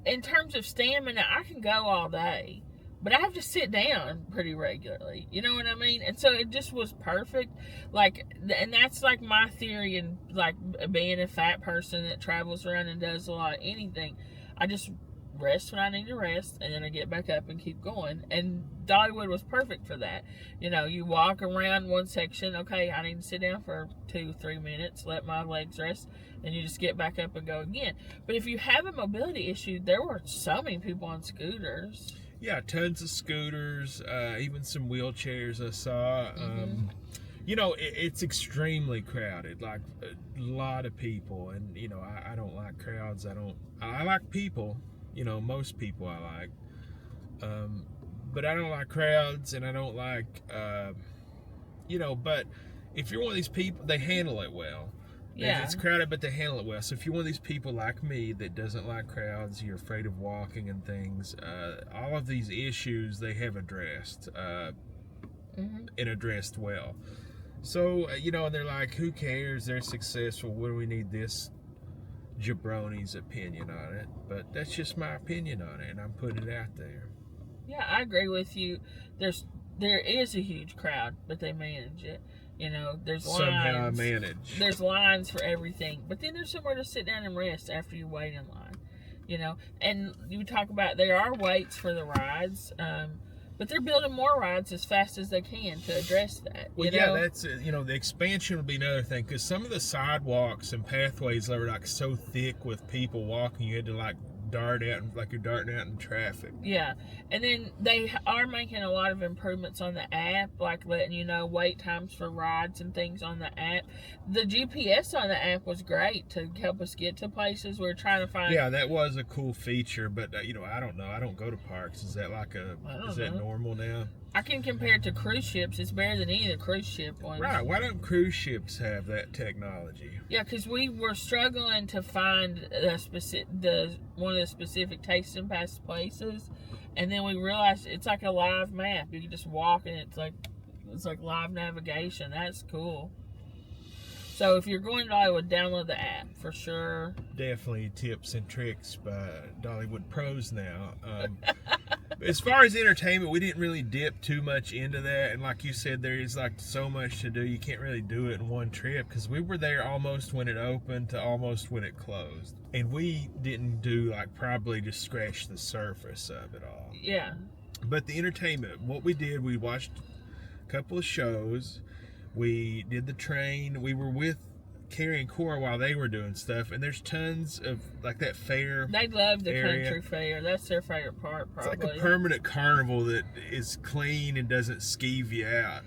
in terms of stamina, I can go all day, but I have to sit down pretty regularly. You know what I mean? And so it just was perfect. Like, and that's like my theory, and like being a fat person that travels around and does a lot of anything. I just rest when I need to rest, and then I get back up and keep going. And Dollywood was perfect for that. You know, you walk around one section, okay, I need to sit down for 2-3 minutes, let my legs rest, and you just get back up and go again. But if you have a mobility issue, there were so many people on scooters. Yeah, tons of scooters, even some wheelchairs I saw. You know, it's extremely crowded, like a lot of people. And, you know, I don't like crowds. I like people. You know, most people I like. But I don't like crowds, and I don't like, you know, but if you're one of these people, they handle it well. Yeah. It's crowded, but they handle it well. So if you're one of these people like me that doesn't like crowds, you're afraid of walking and things, all of these issues they have addressed and addressed well. So, you know, and they're like, who cares? They're successful. What do we need this jabroni's opinion on it? But that's just my opinion on it, and I'm putting it out there. Yeah, I agree with you. There is a huge crowd, but they manage it. You know, there's lines. Somehow manage. There's lines for everything, but then there's somewhere to sit down and rest after you wait in line. You know, and you talk about there are waits for the rides, but they're building more rides as fast as they can to address that. Well, you know? that's you know, the expansion would be another thing, because some of the sidewalks and pathways are like so thick with people walking, you had to like dart out like you're darting out in traffic. Yeah, and then they are making a lot of improvements on the app, like letting you know wait times for rides and things on the app. The GPS on the app was great to help us get to places we're trying to find. Yeah, that was a cool feature, but you know, I don't know. I don't go to parks. Is that like that normal now? I can compare it to cruise ships. It's better than any of the cruise ship ones. Right. Why don't cruise ships have that technology? Yeah, because we were struggling to find one of the specific taste and pass places, and then we realized it's like a live map. You can just walk, and it's like live navigation. That's cool. So if you're going to Dollywood, download the app for sure. Definitely tips and tricks by Dollywood pros now. As far as entertainment, we didn't really dip too much into that, and like you said, there is like so much to do. You can't really do it in one trip, because we were there almost when it opened to almost when it closed, and we didn't do like probably just scratch the surface of it all. Yeah. But the entertainment, what we did, we watched a couple of shows. We did the train. We were with Carrie and Cora while they were doing stuff, and there's tons of like that fair. They love the area. country fair. That's their favorite part, probably. It's like a permanent carnival that is clean and doesn't skeeve you out.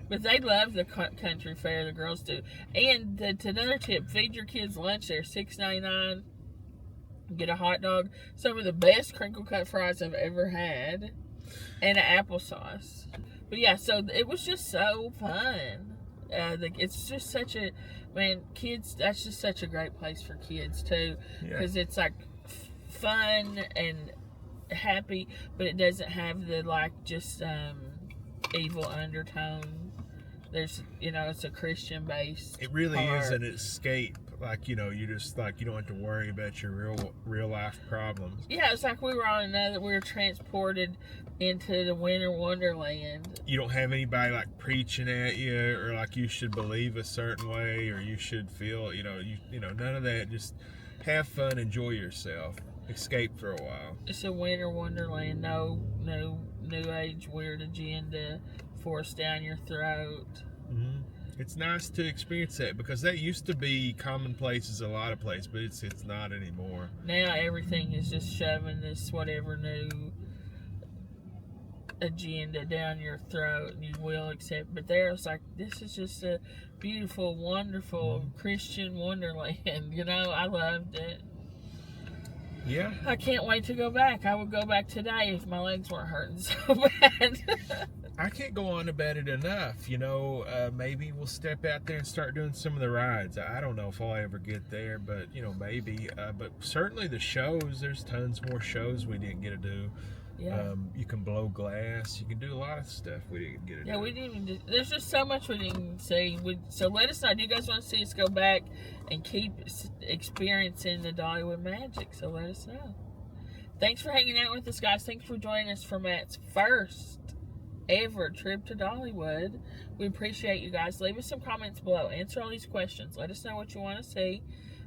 But they love the country fair. The girls do. And another tip: feed your kids lunch there. $6.99. Get a hot dog. Some of the best crinkle cut fries I've ever had, and an applesauce. But yeah, so it was just so fun. It's just such a, kids, that's just such a great place for kids too. Because it's like fun and happy, but it doesn't have the like just evil undertone. There's, it's a Christian based. It really is an escape. Like, you just like, you don't have to worry about your real life problems. Yeah, it's like we were transported into the winter wonderland. You don't have anybody like preaching at you, or like you should believe a certain way, or you should feel, none of that. Just have fun, enjoy yourself, escape for a while. It's a winter wonderland. No new age weird agenda forced down your throat. Mm-hmm. It's nice to experience that, because that used to be commonplace a lot of places, but it's not anymore. Now everything is just shoving this whatever new agenda down your throat, and you will accept. But there, it's like, this is just a beautiful, wonderful Christian wonderland. I loved it. Yeah. I can't wait to go back. I would go back today if my legs weren't hurting so bad. I can't go on about it enough. Maybe we'll step out there and start doing some of the rides. I don't know if I'll ever get there, but maybe. But certainly the shows, there's tons more shows we didn't get to do. Yeah. You can blow glass. You can do a lot of stuff we didn't get to do. Yeah, we didn't even there's just so much we didn't see. So let us know. Do you guys want to see us go back and keep experiencing the Dollywood magic? So let us know. Thanks for hanging out with us, guys. Thanks for joining us for Matt's first ever trip to Dollywood. We appreciate you guys. Leave us some comments below. Answer all these questions. Let us know what you want to see.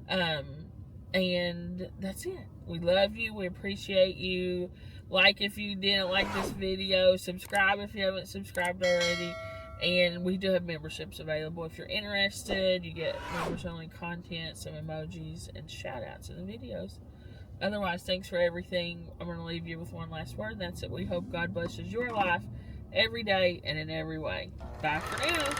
And that's it. We love you. We appreciate you. Like if you didn't like this video. Subscribe if you haven't subscribed already. And we do have memberships available. If you're interested, you get members only content, some emojis, and shout outs in the videos. Otherwise, thanks for everything. I'm going to leave you with one last word. That's it. We hope God blesses your life every day and in every way. Bye for now.